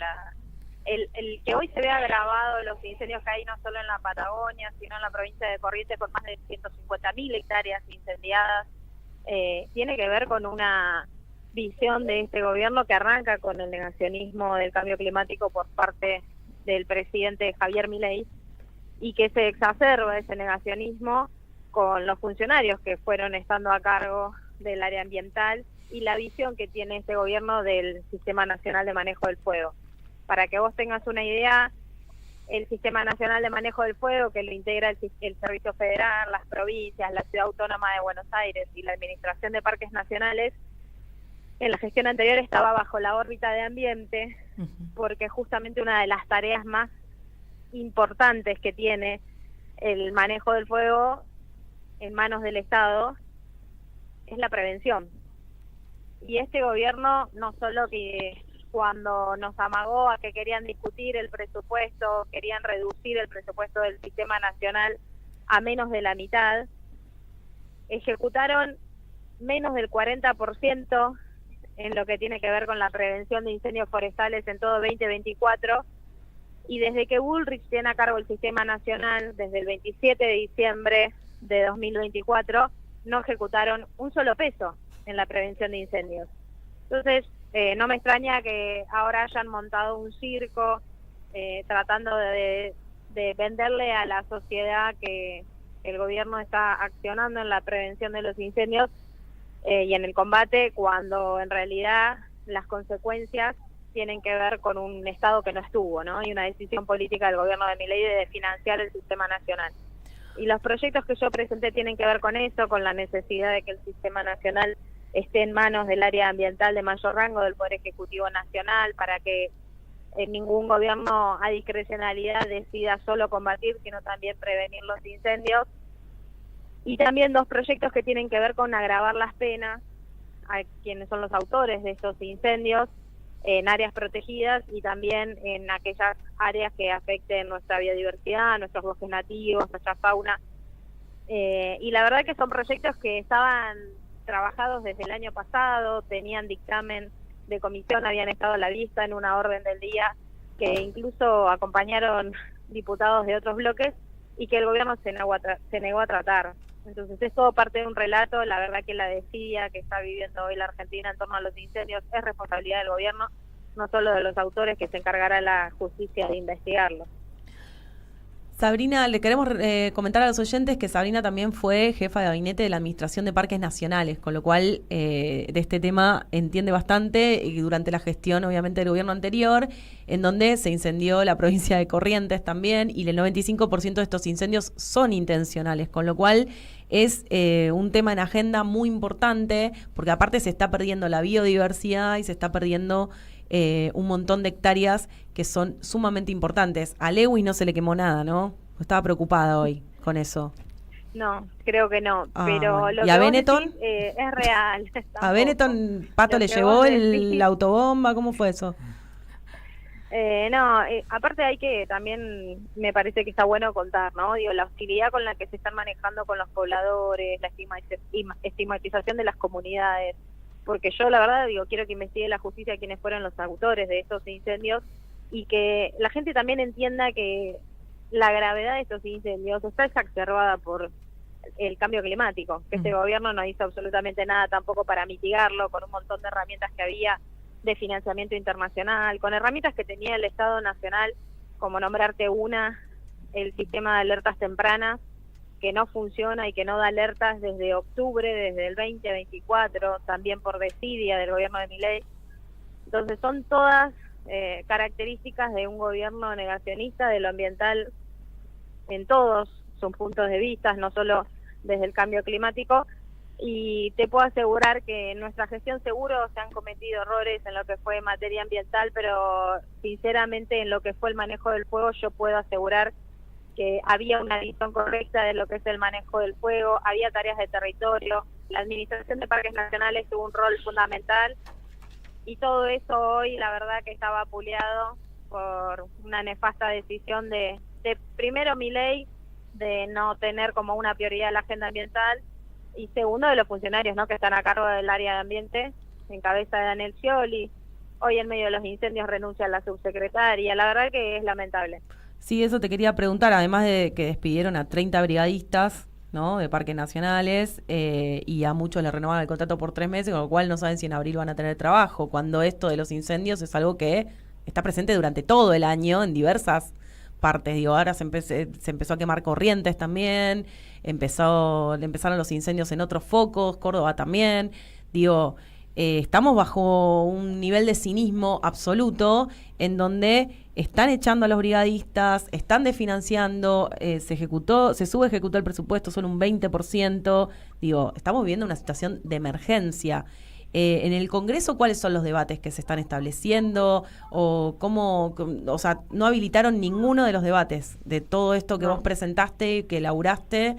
Speaker 13: el que hoy se ve agravado los incendios que hay no solo en la Patagonia, sino en la provincia de Corrientes con más de 150.000 hectáreas incendiadas, tiene que ver con una visión de este gobierno que arranca con el negacionismo del cambio climático por parte del presidente Javier Milei, y que se exacerba ese negacionismo con los funcionarios que fueron estando a cargo del área ambiental y la visión que tiene este gobierno del Sistema Nacional de Manejo del Fuego. Para que vos tengas una idea, el Sistema Nacional de Manejo del Fuego, que lo integra el Servicio Federal, las provincias, la Ciudad Autónoma de Buenos Aires y la Administración de Parques Nacionales, en la gestión anterior estaba bajo la órbita de ambiente, porque justamente una de las tareas más importantes que tiene el manejo del fuego en manos del Estado es la prevención. Y este gobierno, no solo que cuando nos amagó a que querían discutir el presupuesto, querían reducir el presupuesto del Sistema Nacional a menos de la mitad, ejecutaron menos del 40% en lo que tiene que ver con la prevención de incendios forestales en todo 2024, y desde que Bullrich tiene a cargo el Sistema Nacional, desde el 27 de diciembre de 2024, no ejecutaron un solo peso en la prevención de incendios. Entonces, no me extraña que ahora hayan montado un circo tratando de venderle a la sociedad que el gobierno está accionando en la prevención de los incendios y en el combate, cuando en realidad las consecuencias tienen que ver con un Estado que no estuvo, ¿no? Y una decisión política del gobierno de Milei de financiar el Sistema Nacional. Y los proyectos que yo presenté tienen que ver con eso, con la necesidad de que el Sistema Nacional esté en manos del área ambiental de mayor rango del Poder Ejecutivo Nacional, para que ningún gobierno a discrecionalidad decida solo combatir, sino también prevenir los incendios. Y también dos proyectos que tienen que ver con agravar las penas a quienes son los autores de estos incendios en áreas protegidas y también en aquellas áreas que afecten nuestra biodiversidad, nuestros bosques nativos, nuestra fauna. Y la verdad que son proyectos que estaban trabajados desde el año pasado, tenían dictamen de comisión, habían estado a la vista en una orden del día que incluso acompañaron diputados de otros bloques y que el gobierno se negó a tratar. Entonces es todo parte de un relato. La verdad que la desidia que está viviendo hoy la Argentina en torno a los incendios es responsabilidad del gobierno, no solo de los autores, que se encargará la justicia de investigarlo.
Speaker 7: Sabrina, le queremos comentar a los oyentes que Sabrina también fue jefa de gabinete de la Administración de Parques Nacionales, con lo cual de este tema entiende bastante, y durante la gestión obviamente del gobierno anterior, en donde se incendió la provincia de Corrientes también, y el 95% de estos incendios son intencionales, con lo cual es un tema en agenda muy importante, porque aparte se está perdiendo la biodiversidad y se está perdiendo un montón de hectáreas que son sumamente importantes. A Lewis no se le quemó nada, ¿no? Estaba preocupada hoy con eso.
Speaker 13: No, creo que no. Pero
Speaker 7: bueno.
Speaker 13: lo
Speaker 7: ¿Y a
Speaker 13: que vos
Speaker 7: Benetton?
Speaker 13: decís, es real.
Speaker 7: ¿A Benetton Pato le llevó la autobomba? ¿Cómo fue eso?
Speaker 13: Aparte hay que también, me parece que está bueno contar, ¿no? Digo, la hostilidad con la que se están manejando con los pobladores, la estigmatización de las comunidades, porque yo la verdad quiero que investigue la justicia quienes fueron los autores de estos incendios, y que la gente también entienda que la gravedad de estos incendios está exacerbada por el cambio climático, que este gobierno no hizo absolutamente nada tampoco para mitigarlo, con un montón de herramientas que había de financiamiento internacional, con herramientas que tenía el Estado Nacional, como nombrarte una, el sistema de alertas tempranas, que no funciona y que no da alertas desde octubre, desde el 2024, también por desidia del gobierno de Milei. Entonces son todas características de un gobierno negacionista de lo ambiental en todos sus puntos de vista, no solo desde el cambio climático. Y te puedo asegurar que en nuestra gestión seguro se han cometido errores en lo que fue materia ambiental, pero sinceramente en lo que fue el manejo del fuego yo puedo asegurar que había una visión correcta de lo que es el manejo del fuego, había tareas de territorio, la Administración de Parques Nacionales tuvo un rol fundamental, y todo eso hoy la verdad que está vapuleado por una nefasta decisión de primero Milei, de no tener como una prioridad la agenda ambiental, y segundo de los funcionarios, ¿no?, que están a cargo del área de ambiente, en cabeza de Daniel Scioli. Hoy en medio de los incendios renuncia a la subsecretaria. La verdad que es lamentable.
Speaker 7: Sí, eso te quería preguntar, además de que despidieron a 30 brigadistas, ¿no?, de parques nacionales, y a muchos le renovaron el contrato por 3 meses, con lo cual no saben si en abril van a tener trabajo, cuando esto de los incendios es algo que está presente durante todo el año en diversas partes. Digo, ahora se empezó a quemar Corrientes también, empezaron los incendios en otros focos, Córdoba también. Digo, estamos bajo un nivel de cinismo absoluto en donde están echando a los brigadistas, están desfinanciando, se subejecutó el presupuesto solo un 20%. Digo, estamos viviendo una situación de emergencia. En el Congreso, ¿cuáles son los debates que se están estableciendo? ¿O sea, no habilitaron ninguno de los debates de todo esto que vos presentaste, que elaboraste?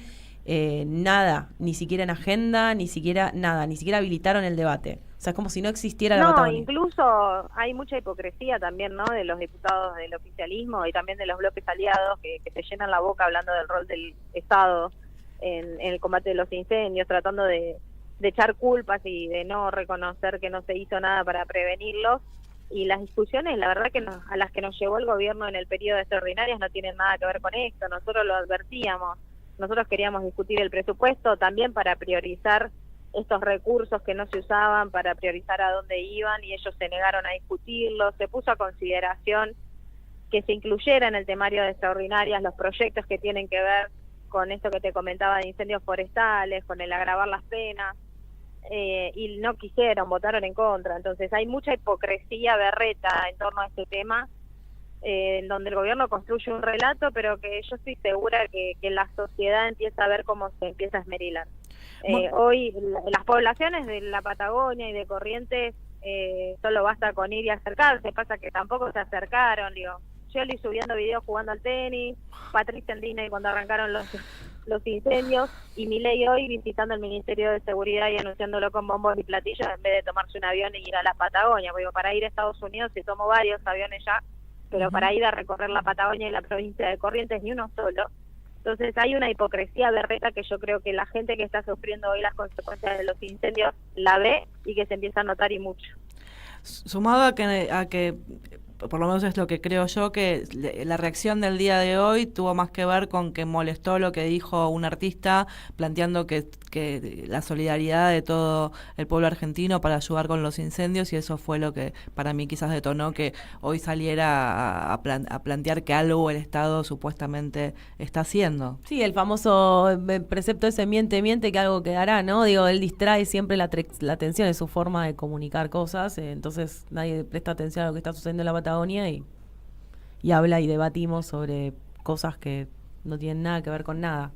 Speaker 7: Nada, ni siquiera en agenda, ni siquiera nada, ni siquiera habilitaron el debate. O sea, es como si no existiera la Patagonia.
Speaker 13: Incluso hay mucha hipocresía también, ¿no?, de los diputados del oficialismo y también de los bloques aliados que se llenan la boca hablando del rol del Estado en el combate de los incendios, tratando de echar culpas y de no reconocer que no se hizo nada para prevenirlos. Y las discusiones, la verdad que a las que nos llevó el gobierno en el periodo de extraordinarias no tienen nada que ver con esto. Nosotros lo advertíamos. Nosotros queríamos discutir el presupuesto también para priorizar estos recursos que no se usaban, para priorizar a dónde iban, y ellos se negaron a discutirlo. Se puso a consideración que se incluyera en el temario de extraordinarias los proyectos que tienen que ver con esto que te comentaba de incendios forestales, con el agravar las penas, y no quisieron, votaron en contra. Entonces hay mucha hipocresía berreta en torno a este tema, en donde el gobierno construye un relato, pero que yo estoy segura que la sociedad empieza a ver cómo se empieza a esmerilar. Hoy las poblaciones de la Patagonia y de Corrientes solo basta con ir y acercarse. Pasa que tampoco se acercaron. Digo, Scioli subiendo videos jugando al tenis, Patricia en Disney cuando arrancaron los incendios, y Milei hoy visitando el Ministerio de Seguridad y anunciándolo con bombos y platillos en vez de tomarse un avión y ir a la Patagonia. Porque para ir a Estados Unidos se tomó varios aviones ya, pero para ir a recorrer la Patagonia y la provincia de Corrientes ni uno solo. Entonces hay una hipocresía berreta que yo creo que la gente que está sufriendo hoy las consecuencias de los incendios la ve y que se empieza a notar, y mucho.
Speaker 6: Sumado a que por lo menos es lo que creo yo, que la reacción del día de hoy tuvo más que ver con que molestó lo que dijo un artista planteando que la solidaridad de todo el pueblo argentino para ayudar con los incendios, y eso fue lo que para mí quizás detonó que hoy saliera a plantear que algo el Estado supuestamente está haciendo.
Speaker 7: Sí, el famoso precepto ese miente, que algo quedará, ¿no? Digo, él distrae siempre la atención, es su forma de comunicar cosas, entonces nadie presta atención a lo que está sucediendo en la Patagonia y habla y debatimos sobre cosas que no tienen nada que ver con nada.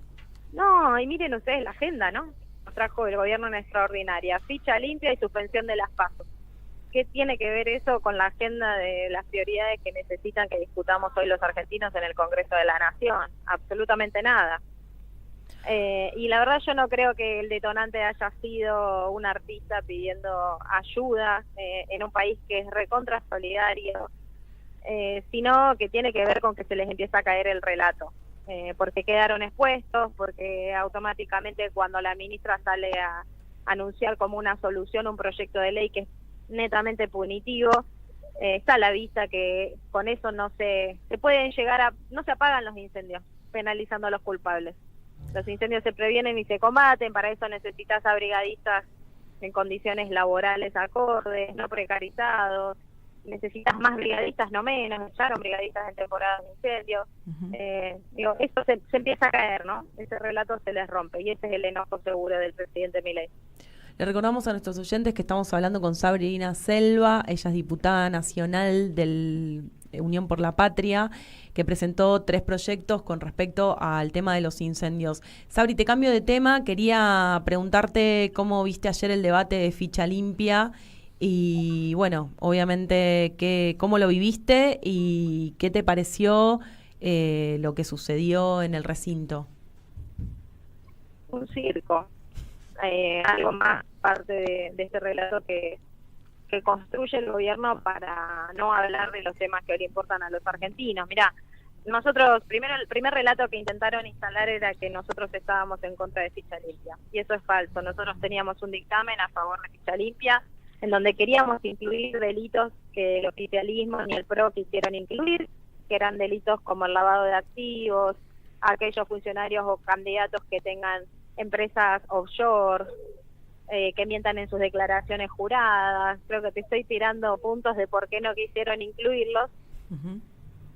Speaker 13: No, y miren ustedes la agenda, ¿no? Nos trajo el gobierno en extraordinaria, ficha limpia y suspensión de las PASO. ¿Qué tiene que ver eso con la agenda de las prioridades que necesitan que discutamos hoy los argentinos en el Congreso de la Nación? Absolutamente nada. Y la verdad yo no creo que el detonante haya sido un artista pidiendo ayuda en un país que es recontra solidario, sino que tiene que ver con que se les empieza a caer el relato, porque quedaron expuestos, porque automáticamente cuando la ministra sale a anunciar como una solución un proyecto de ley que es netamente punitivo, está a la vista que con eso no se apagan los incendios penalizando a los culpables. Los incendios se previenen y se combaten, para eso necesitas a brigadistas en condiciones laborales acordes, no precarizados, necesitas más brigadistas, no menos, echaron brigadistas en temporadas de incendios. Esto se empieza a caer, ¿no? Ese relato se les rompe, y ese es el enojo seguro del presidente Milei.
Speaker 7: Le recordamos a nuestros oyentes que estamos hablando con Sabrina Selva, ella es diputada nacional del Unión por la Patria, que presentó 3 proyectos con respecto al tema de los incendios. Sabri, te cambio de tema, quería preguntarte cómo viste ayer el debate de ficha limpia y, bueno, obviamente, cómo lo viviste y qué te pareció lo que sucedió en el recinto.
Speaker 13: Un circo, algo más parte de este relato que que construye el gobierno para no hablar de los temas que hoy le importan a los argentinos. Mirá, nosotros, el primer relato que intentaron instalar era que nosotros estábamos en contra de ficha limpia, y eso es falso. Nosotros teníamos un dictamen a favor de ficha limpia, en donde queríamos incluir delitos que el oficialismo ni el PRO quisieron incluir, que eran delitos como el lavado de activos, aquellos funcionarios o candidatos que tengan empresas offshore, que mientan en sus declaraciones juradas. Creo que te estoy tirando puntos de por qué no quisieron incluirlos.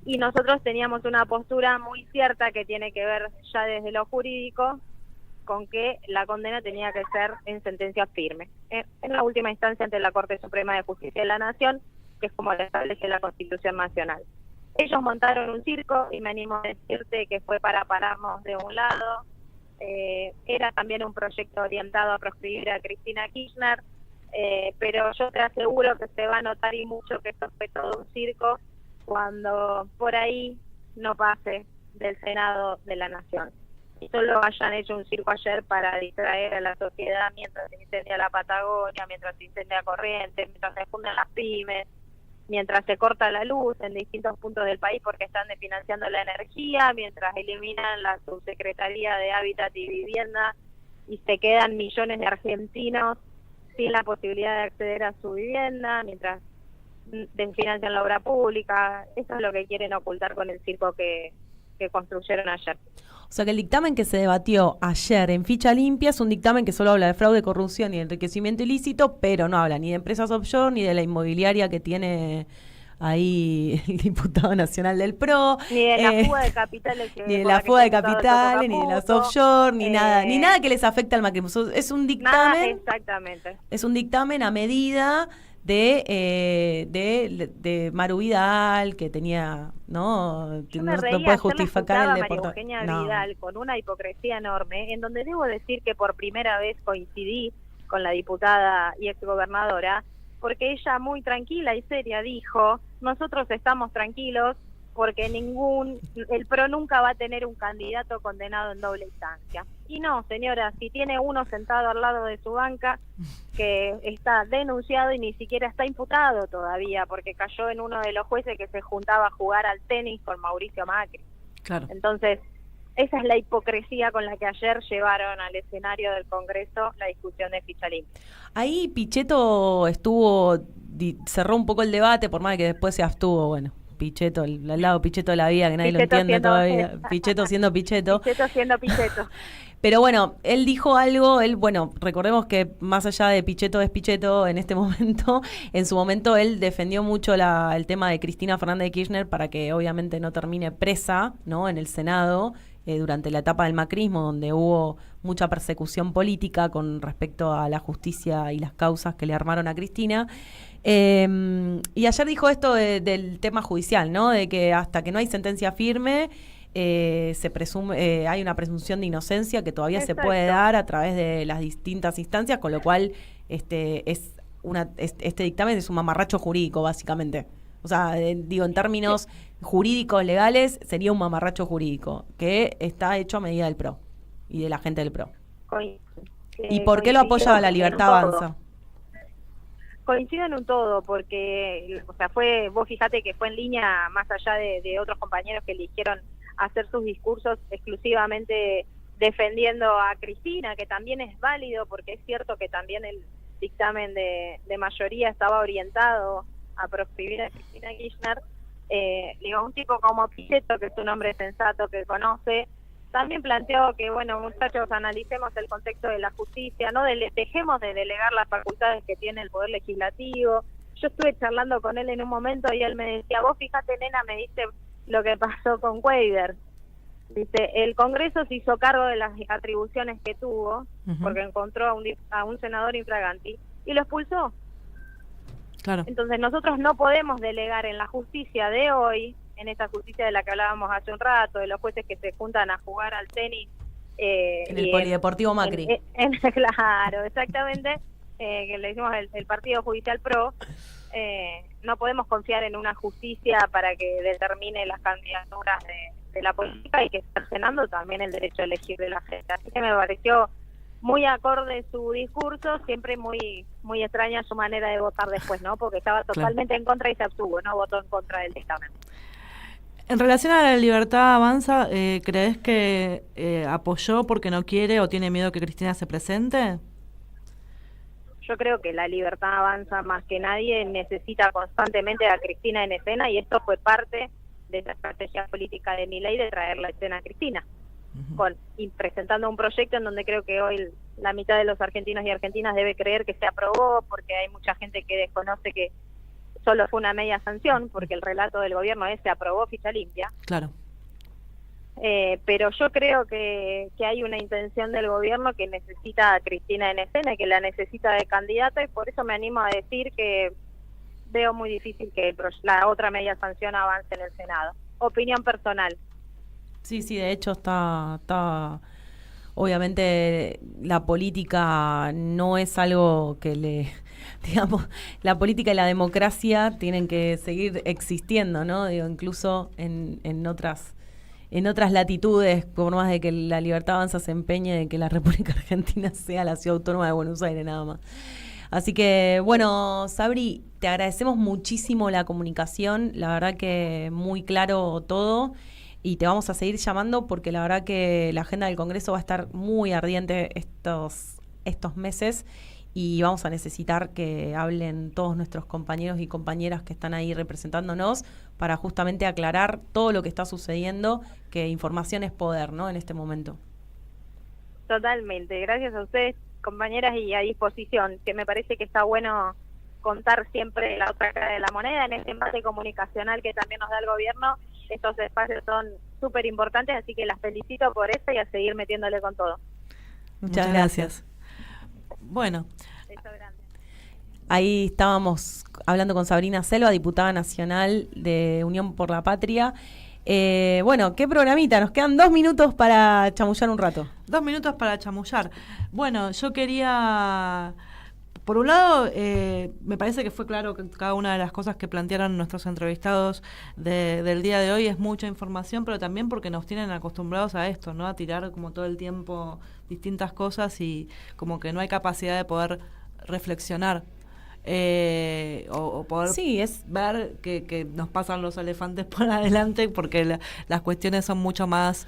Speaker 13: Y nosotros teníamos una postura muy cierta que tiene que ver ya desde lo jurídico con que la condena tenía que ser en sentencia firme, en la última instancia ante la Corte Suprema de Justicia de la Nación, que es como lo establece la Constitución Nacional. Ellos montaron un circo y me animo a decirte que fue para pararnos de un lado. Era también un proyecto orientado a proscribir a Cristina Kirchner, pero yo te aseguro que se va a notar y mucho que esto fue todo un circo cuando por ahí no pase del Senado de la Nación. Y solo hayan hecho un circo ayer para distraer a la sociedad mientras se incendia la Patagonia, mientras se incendia Corrientes, mientras se funden las pymes, mientras se corta la luz en distintos puntos del país porque están desfinanciando la energía, mientras eliminan la Subsecretaría de Hábitat y Vivienda y se quedan millones de argentinos sin la posibilidad de acceder a su vivienda, mientras desfinancian la obra pública. Eso es lo que quieren ocultar con el circo que construyeron ayer.
Speaker 7: O sea que el dictamen que se debatió ayer en Ficha Limpia es un dictamen que solo habla de fraude, corrupción y enriquecimiento ilícito, pero no habla ni de empresas offshore ni de la inmobiliaria que tiene ahí el diputado nacional del PRO,
Speaker 13: ni de la fuga de capitales,
Speaker 7: ni de la fuga de capitales, ni de las offshore, ni nada que les afecte al macrismo. Es un dictamen,
Speaker 13: exactamente.
Speaker 7: Es un dictamen a medida de Maru Vidal, que tenía, no puede justificar el deporte.
Speaker 13: Eugenia Vidal con una hipocresía enorme, en donde debo decir que por primera vez coincidí con la diputada y exgobernadora, porque ella muy tranquila y seria dijo: nosotros estamos tranquilos porque el PRO nunca va a tener un candidato condenado en doble instancia. Y no, señora, si tiene uno sentado al lado de su banca que está denunciado y ni siquiera está imputado todavía, porque cayó en uno de los jueces que se juntaba a jugar al tenis con Mauricio Macri.
Speaker 6: Claro.
Speaker 13: Entonces, esa es la hipocresía con la que ayer llevaron al escenario del Congreso la discusión de ficha limpia.
Speaker 7: Ahí Pichetto cerró un poco el debate, por más que después se abstuvo, bueno. Pichetto, el lado Pichetto de la vida, que nadie
Speaker 13: Pichetto
Speaker 7: lo entiende todavía. Pichetto siendo Pichetto.
Speaker 13: Pichetto siendo Pichetto.
Speaker 7: Pero bueno, él dijo algo, recordemos que más allá de Pichetto es Pichetto en este momento, en su momento él defendió mucho el tema de Cristina Fernández de Kirchner para que obviamente no termine presa, ¿no?, en el Senado, durante la etapa del macrismo, donde hubo mucha persecución política con respecto a la justicia y las causas que le armaron a Cristina. Y ayer dijo esto del tema judicial, ¿no?, de que hasta que no hay sentencia firme se presume, hay una presunción de inocencia que todavía
Speaker 13: Exacto.
Speaker 7: se puede dar a través de las distintas instancias, con lo cual este dictamen es un mamarracho jurídico, básicamente. O sea, digo, en términos jurídicos, legales, sería un mamarracho jurídico que está hecho a medida del PRO y de la gente del PRO. ¿Y por qué lo apoya La Libertad Avanza?
Speaker 13: Coincido en un todo, porque, o sea, vos fijate que fue en línea, más allá de otros compañeros que eligieron hacer sus discursos exclusivamente defendiendo a Cristina, que también es válido, porque es cierto que también el dictamen de mayoría estaba orientado a proscribir a Cristina Kirchner. Un tipo como Pichetto, que es un hombre sensato que conoce, también planteó que, bueno, muchachos, analicemos el contexto de la justicia, no dejemos de delegar las facultades que tiene el Poder Legislativo. Yo estuve charlando con él en un momento y él me decía: vos fíjate, nena, me dice lo que pasó con Quaver. Dice, el Congreso se hizo cargo de las atribuciones que tuvo, porque encontró a un senador infraganti y lo expulsó.
Speaker 6: Claro.
Speaker 13: Entonces nosotros no podemos delegar en la justicia de hoy, en esta justicia de la que hablábamos hace un rato, de los jueces que se juntan a jugar al tenis.
Speaker 7: En el Polideportivo Macri.
Speaker 13: Claro, exactamente, que le decimos el Partido Judicial PRO. No podemos confiar en una justicia para que determine las candidaturas de la política y que está cercenando también el derecho a elegir de la gente. Así que me pareció muy acorde su discurso, siempre muy extraña su manera de votar después, ¿no? Porque estaba totalmente en contra y se abstuvo, no votó en contra del dictamen.
Speaker 6: En relación a la Libertad Avanza, ¿crees que apoyó porque no quiere o tiene miedo que Cristina se presente?
Speaker 13: Yo creo que la Libertad Avanza más que nadie necesita constantemente a Cristina en escena, y esto fue parte de esa estrategia política de Milei de traer la escena a Cristina, y presentando un proyecto en donde creo que hoy la mitad de los argentinos y argentinas debe creer que se aprobó, porque hay mucha gente que desconoce que solo fue una media sanción, porque el relato del gobierno es se aprobó ficha limpia.
Speaker 6: Claro.
Speaker 13: Pero yo creo que hay una intención del gobierno que necesita a Cristina en escena y que la necesita de candidata, y por eso me animo a decir que veo muy difícil que la otra media sanción avance en el Senado. Opinión personal.
Speaker 7: Sí, de hecho está obviamente la política no es algo que digamos, la política y la democracia tienen que seguir existiendo, ¿no? Digo, incluso en otras latitudes, por más de que la Libertad Avanza se empeñe de que la República Argentina sea la ciudad autónoma de Buenos Aires nada más. Así que, bueno, Sabri, te agradecemos muchísimo la comunicación, la verdad que muy claro todo, y te vamos a seguir llamando porque la verdad que la agenda del Congreso va a estar muy ardiente estos meses, y vamos a necesitar que hablen todos nuestros compañeros y compañeras que están ahí representándonos para justamente aclarar todo lo que está sucediendo, que información es poder, ¿no?, en este momento.
Speaker 13: Totalmente, gracias a ustedes, compañeras, y a disposición, que me parece que está bueno contar siempre la otra cara de la moneda en este embate comunicacional que también nos da el gobierno. Estos espacios son súper importantes, así que las felicito por eso y a seguir metiéndole con todo.
Speaker 6: Muchas gracias. Bueno,
Speaker 7: ahí estábamos hablando con Sabrina Selva, diputada nacional de Unión por la Patria. Bueno, ¿qué programita? Nos quedan 2 minutos para chamullar un rato.
Speaker 6: 2 minutos para chamullar. Bueno, yo quería... Por un lado, me parece que fue claro que cada una de las cosas que plantearon nuestros entrevistados del día de hoy es mucha información, pero también porque nos tienen acostumbrados a esto, ¿no? A tirar como todo el tiempo distintas cosas y como que no hay capacidad de poder reflexionar o poder ver que nos pasan los elefantes por adelante, porque las cuestiones son mucho más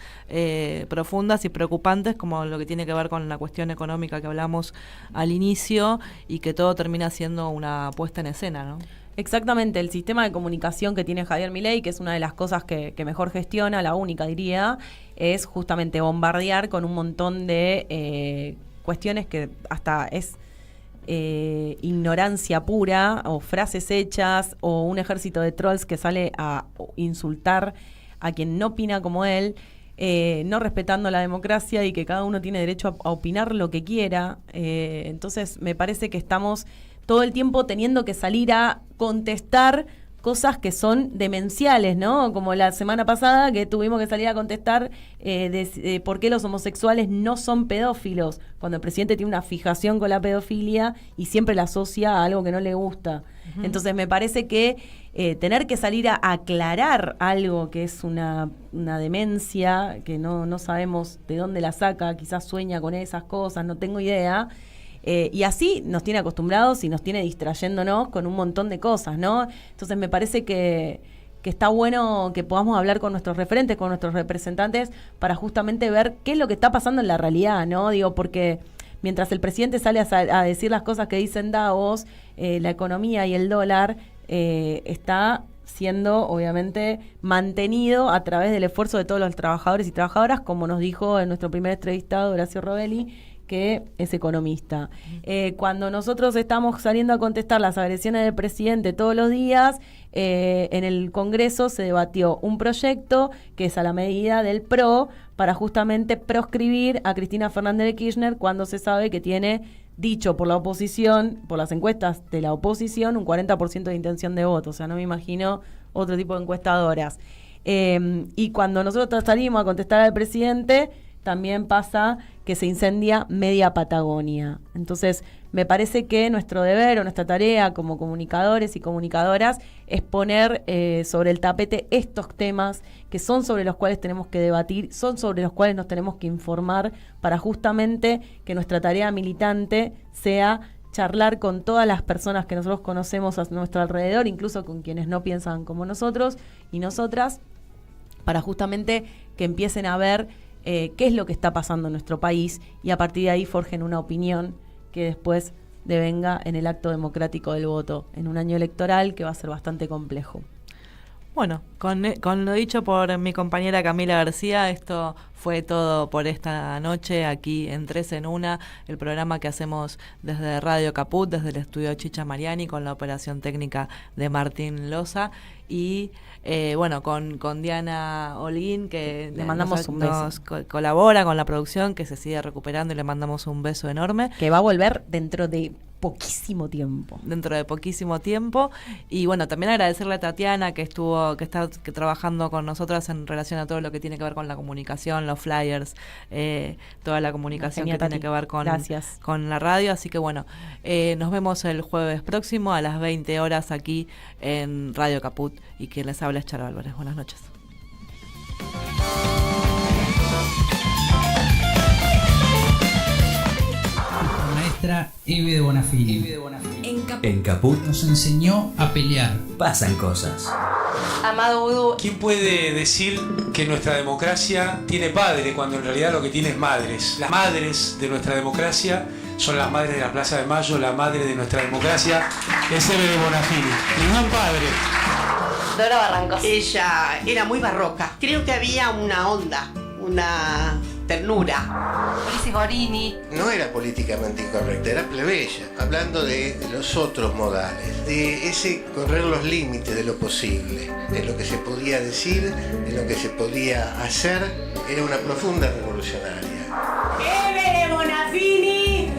Speaker 6: profundas y preocupantes, como lo que tiene que ver con la cuestión económica que hablamos al inicio, y que todo termina siendo una puesta en escena, ¿no?
Speaker 7: Exactamente, el sistema de comunicación que tiene Javier Milei, que es una de las cosas que mejor gestiona, la única diría, es justamente bombardear con un montón de cuestiones que hasta es ignorancia pura, o frases hechas, o un ejército de trolls que sale a insultar a quien no opina como él, no respetando la democracia y que cada uno tiene derecho a opinar lo que quiera. Entonces me parece que estamos todo el tiempo teniendo que salir a contestar cosas que son demenciales, ¿no? Como la semana pasada que tuvimos que salir a contestar de por qué los homosexuales no son pedófilos, cuando el presidente tiene una fijación con la pedofilia y siempre la asocia a algo que no le gusta. Uh-huh. Entonces me parece que tener que salir a aclarar algo que es una demencia, que no sabemos de dónde la saca, quizás sueña con esas cosas, no tengo idea. Y así nos tiene acostumbrados y nos tiene distrayéndonos con un montón de cosas, ¿no? Entonces me parece que está bueno que podamos hablar con nuestros referentes, con nuestros representantes, para justamente ver qué es lo que está pasando en la realidad, ¿no? Digo, porque mientras el presidente sale a decir las cosas que dicen Davos, la economía y el dólar está siendo obviamente mantenido a través del esfuerzo de todos los trabajadores y trabajadoras, como nos dijo en nuestro primer entrevistado, Horacio Robelli, que es economista. Cuando nosotros estamos saliendo a contestar las agresiones del presidente todos los días, en el Congreso se debatió un proyecto que es a la medida del PRO para justamente proscribir a Cristina Fernández de Kirchner, cuando se sabe que tiene dicho por la oposición, por las encuestas de la oposición, un 40% de intención de voto. O sea, no me imagino otro tipo de encuestadoras. Y cuando nosotros salimos a contestar al presidente, también pasa que se incendia media Patagonia. Entonces, me parece que nuestro deber o nuestra tarea como comunicadores y comunicadoras es poner sobre el tapete estos temas que son sobre los cuales tenemos que debatir, son sobre los cuales nos tenemos que informar para justamente que nuestra tarea militante sea charlar con todas las personas que nosotros conocemos a nuestro alrededor, incluso con quienes no piensan como nosotros y nosotras, para justamente que empiecen a ver qué es lo que está pasando en nuestro país y a partir de ahí forjen una opinión que después devenga en el acto democrático del voto, en un año electoral que va a ser bastante complejo.
Speaker 6: Bueno, con lo dicho por mi compañera Camila García, esto fue todo por esta noche aquí en 3 en 1, el programa que hacemos desde Radio Caput, desde el estudio Chicha Mariani, con la operación técnica de Martín Loza y bueno, con Diana Holguín, que
Speaker 7: le mandamos un beso.
Speaker 6: Nos colabora con la producción, que se sigue recuperando y le mandamos un beso enorme.
Speaker 7: Que va a volver dentro de poquísimo tiempo.
Speaker 6: Y bueno, también agradecerle a Tatiana que está trabajando con nosotras en relación a todo lo que tiene que ver con la comunicación, los flyers, toda la comunicación que tiene que ver con la radio. Así que bueno, nos vemos el jueves próximo a las 20 horas aquí en Radio Caput, y quien les habla es Charo Álvarez. Buenas noches.
Speaker 14: Eve de Bonafini.
Speaker 2: En Caput
Speaker 14: nos enseñó a pelear.
Speaker 2: Pasan cosas.
Speaker 15: Amado Vudú.
Speaker 16: ¿Quién puede decir que nuestra democracia tiene padre cuando en realidad lo que tiene es madres? Las madres de nuestra democracia son las madres de la Plaza de Mayo, la madre de nuestra democracia es Eve de Bonafini. Ningún padre.
Speaker 15: Dora Barrancos.
Speaker 17: Ella era muy barroca. Creo que había una onda, una ternura.
Speaker 15: Ulises Gorini.
Speaker 18: No era políticamente incorrecta, era plebeya, hablando de los otros modales, de ese correr los límites de lo posible, de lo que se podía decir, de lo que se podía hacer. Era una profunda revolucionaria.
Speaker 17: ¡Eve de Bonafini!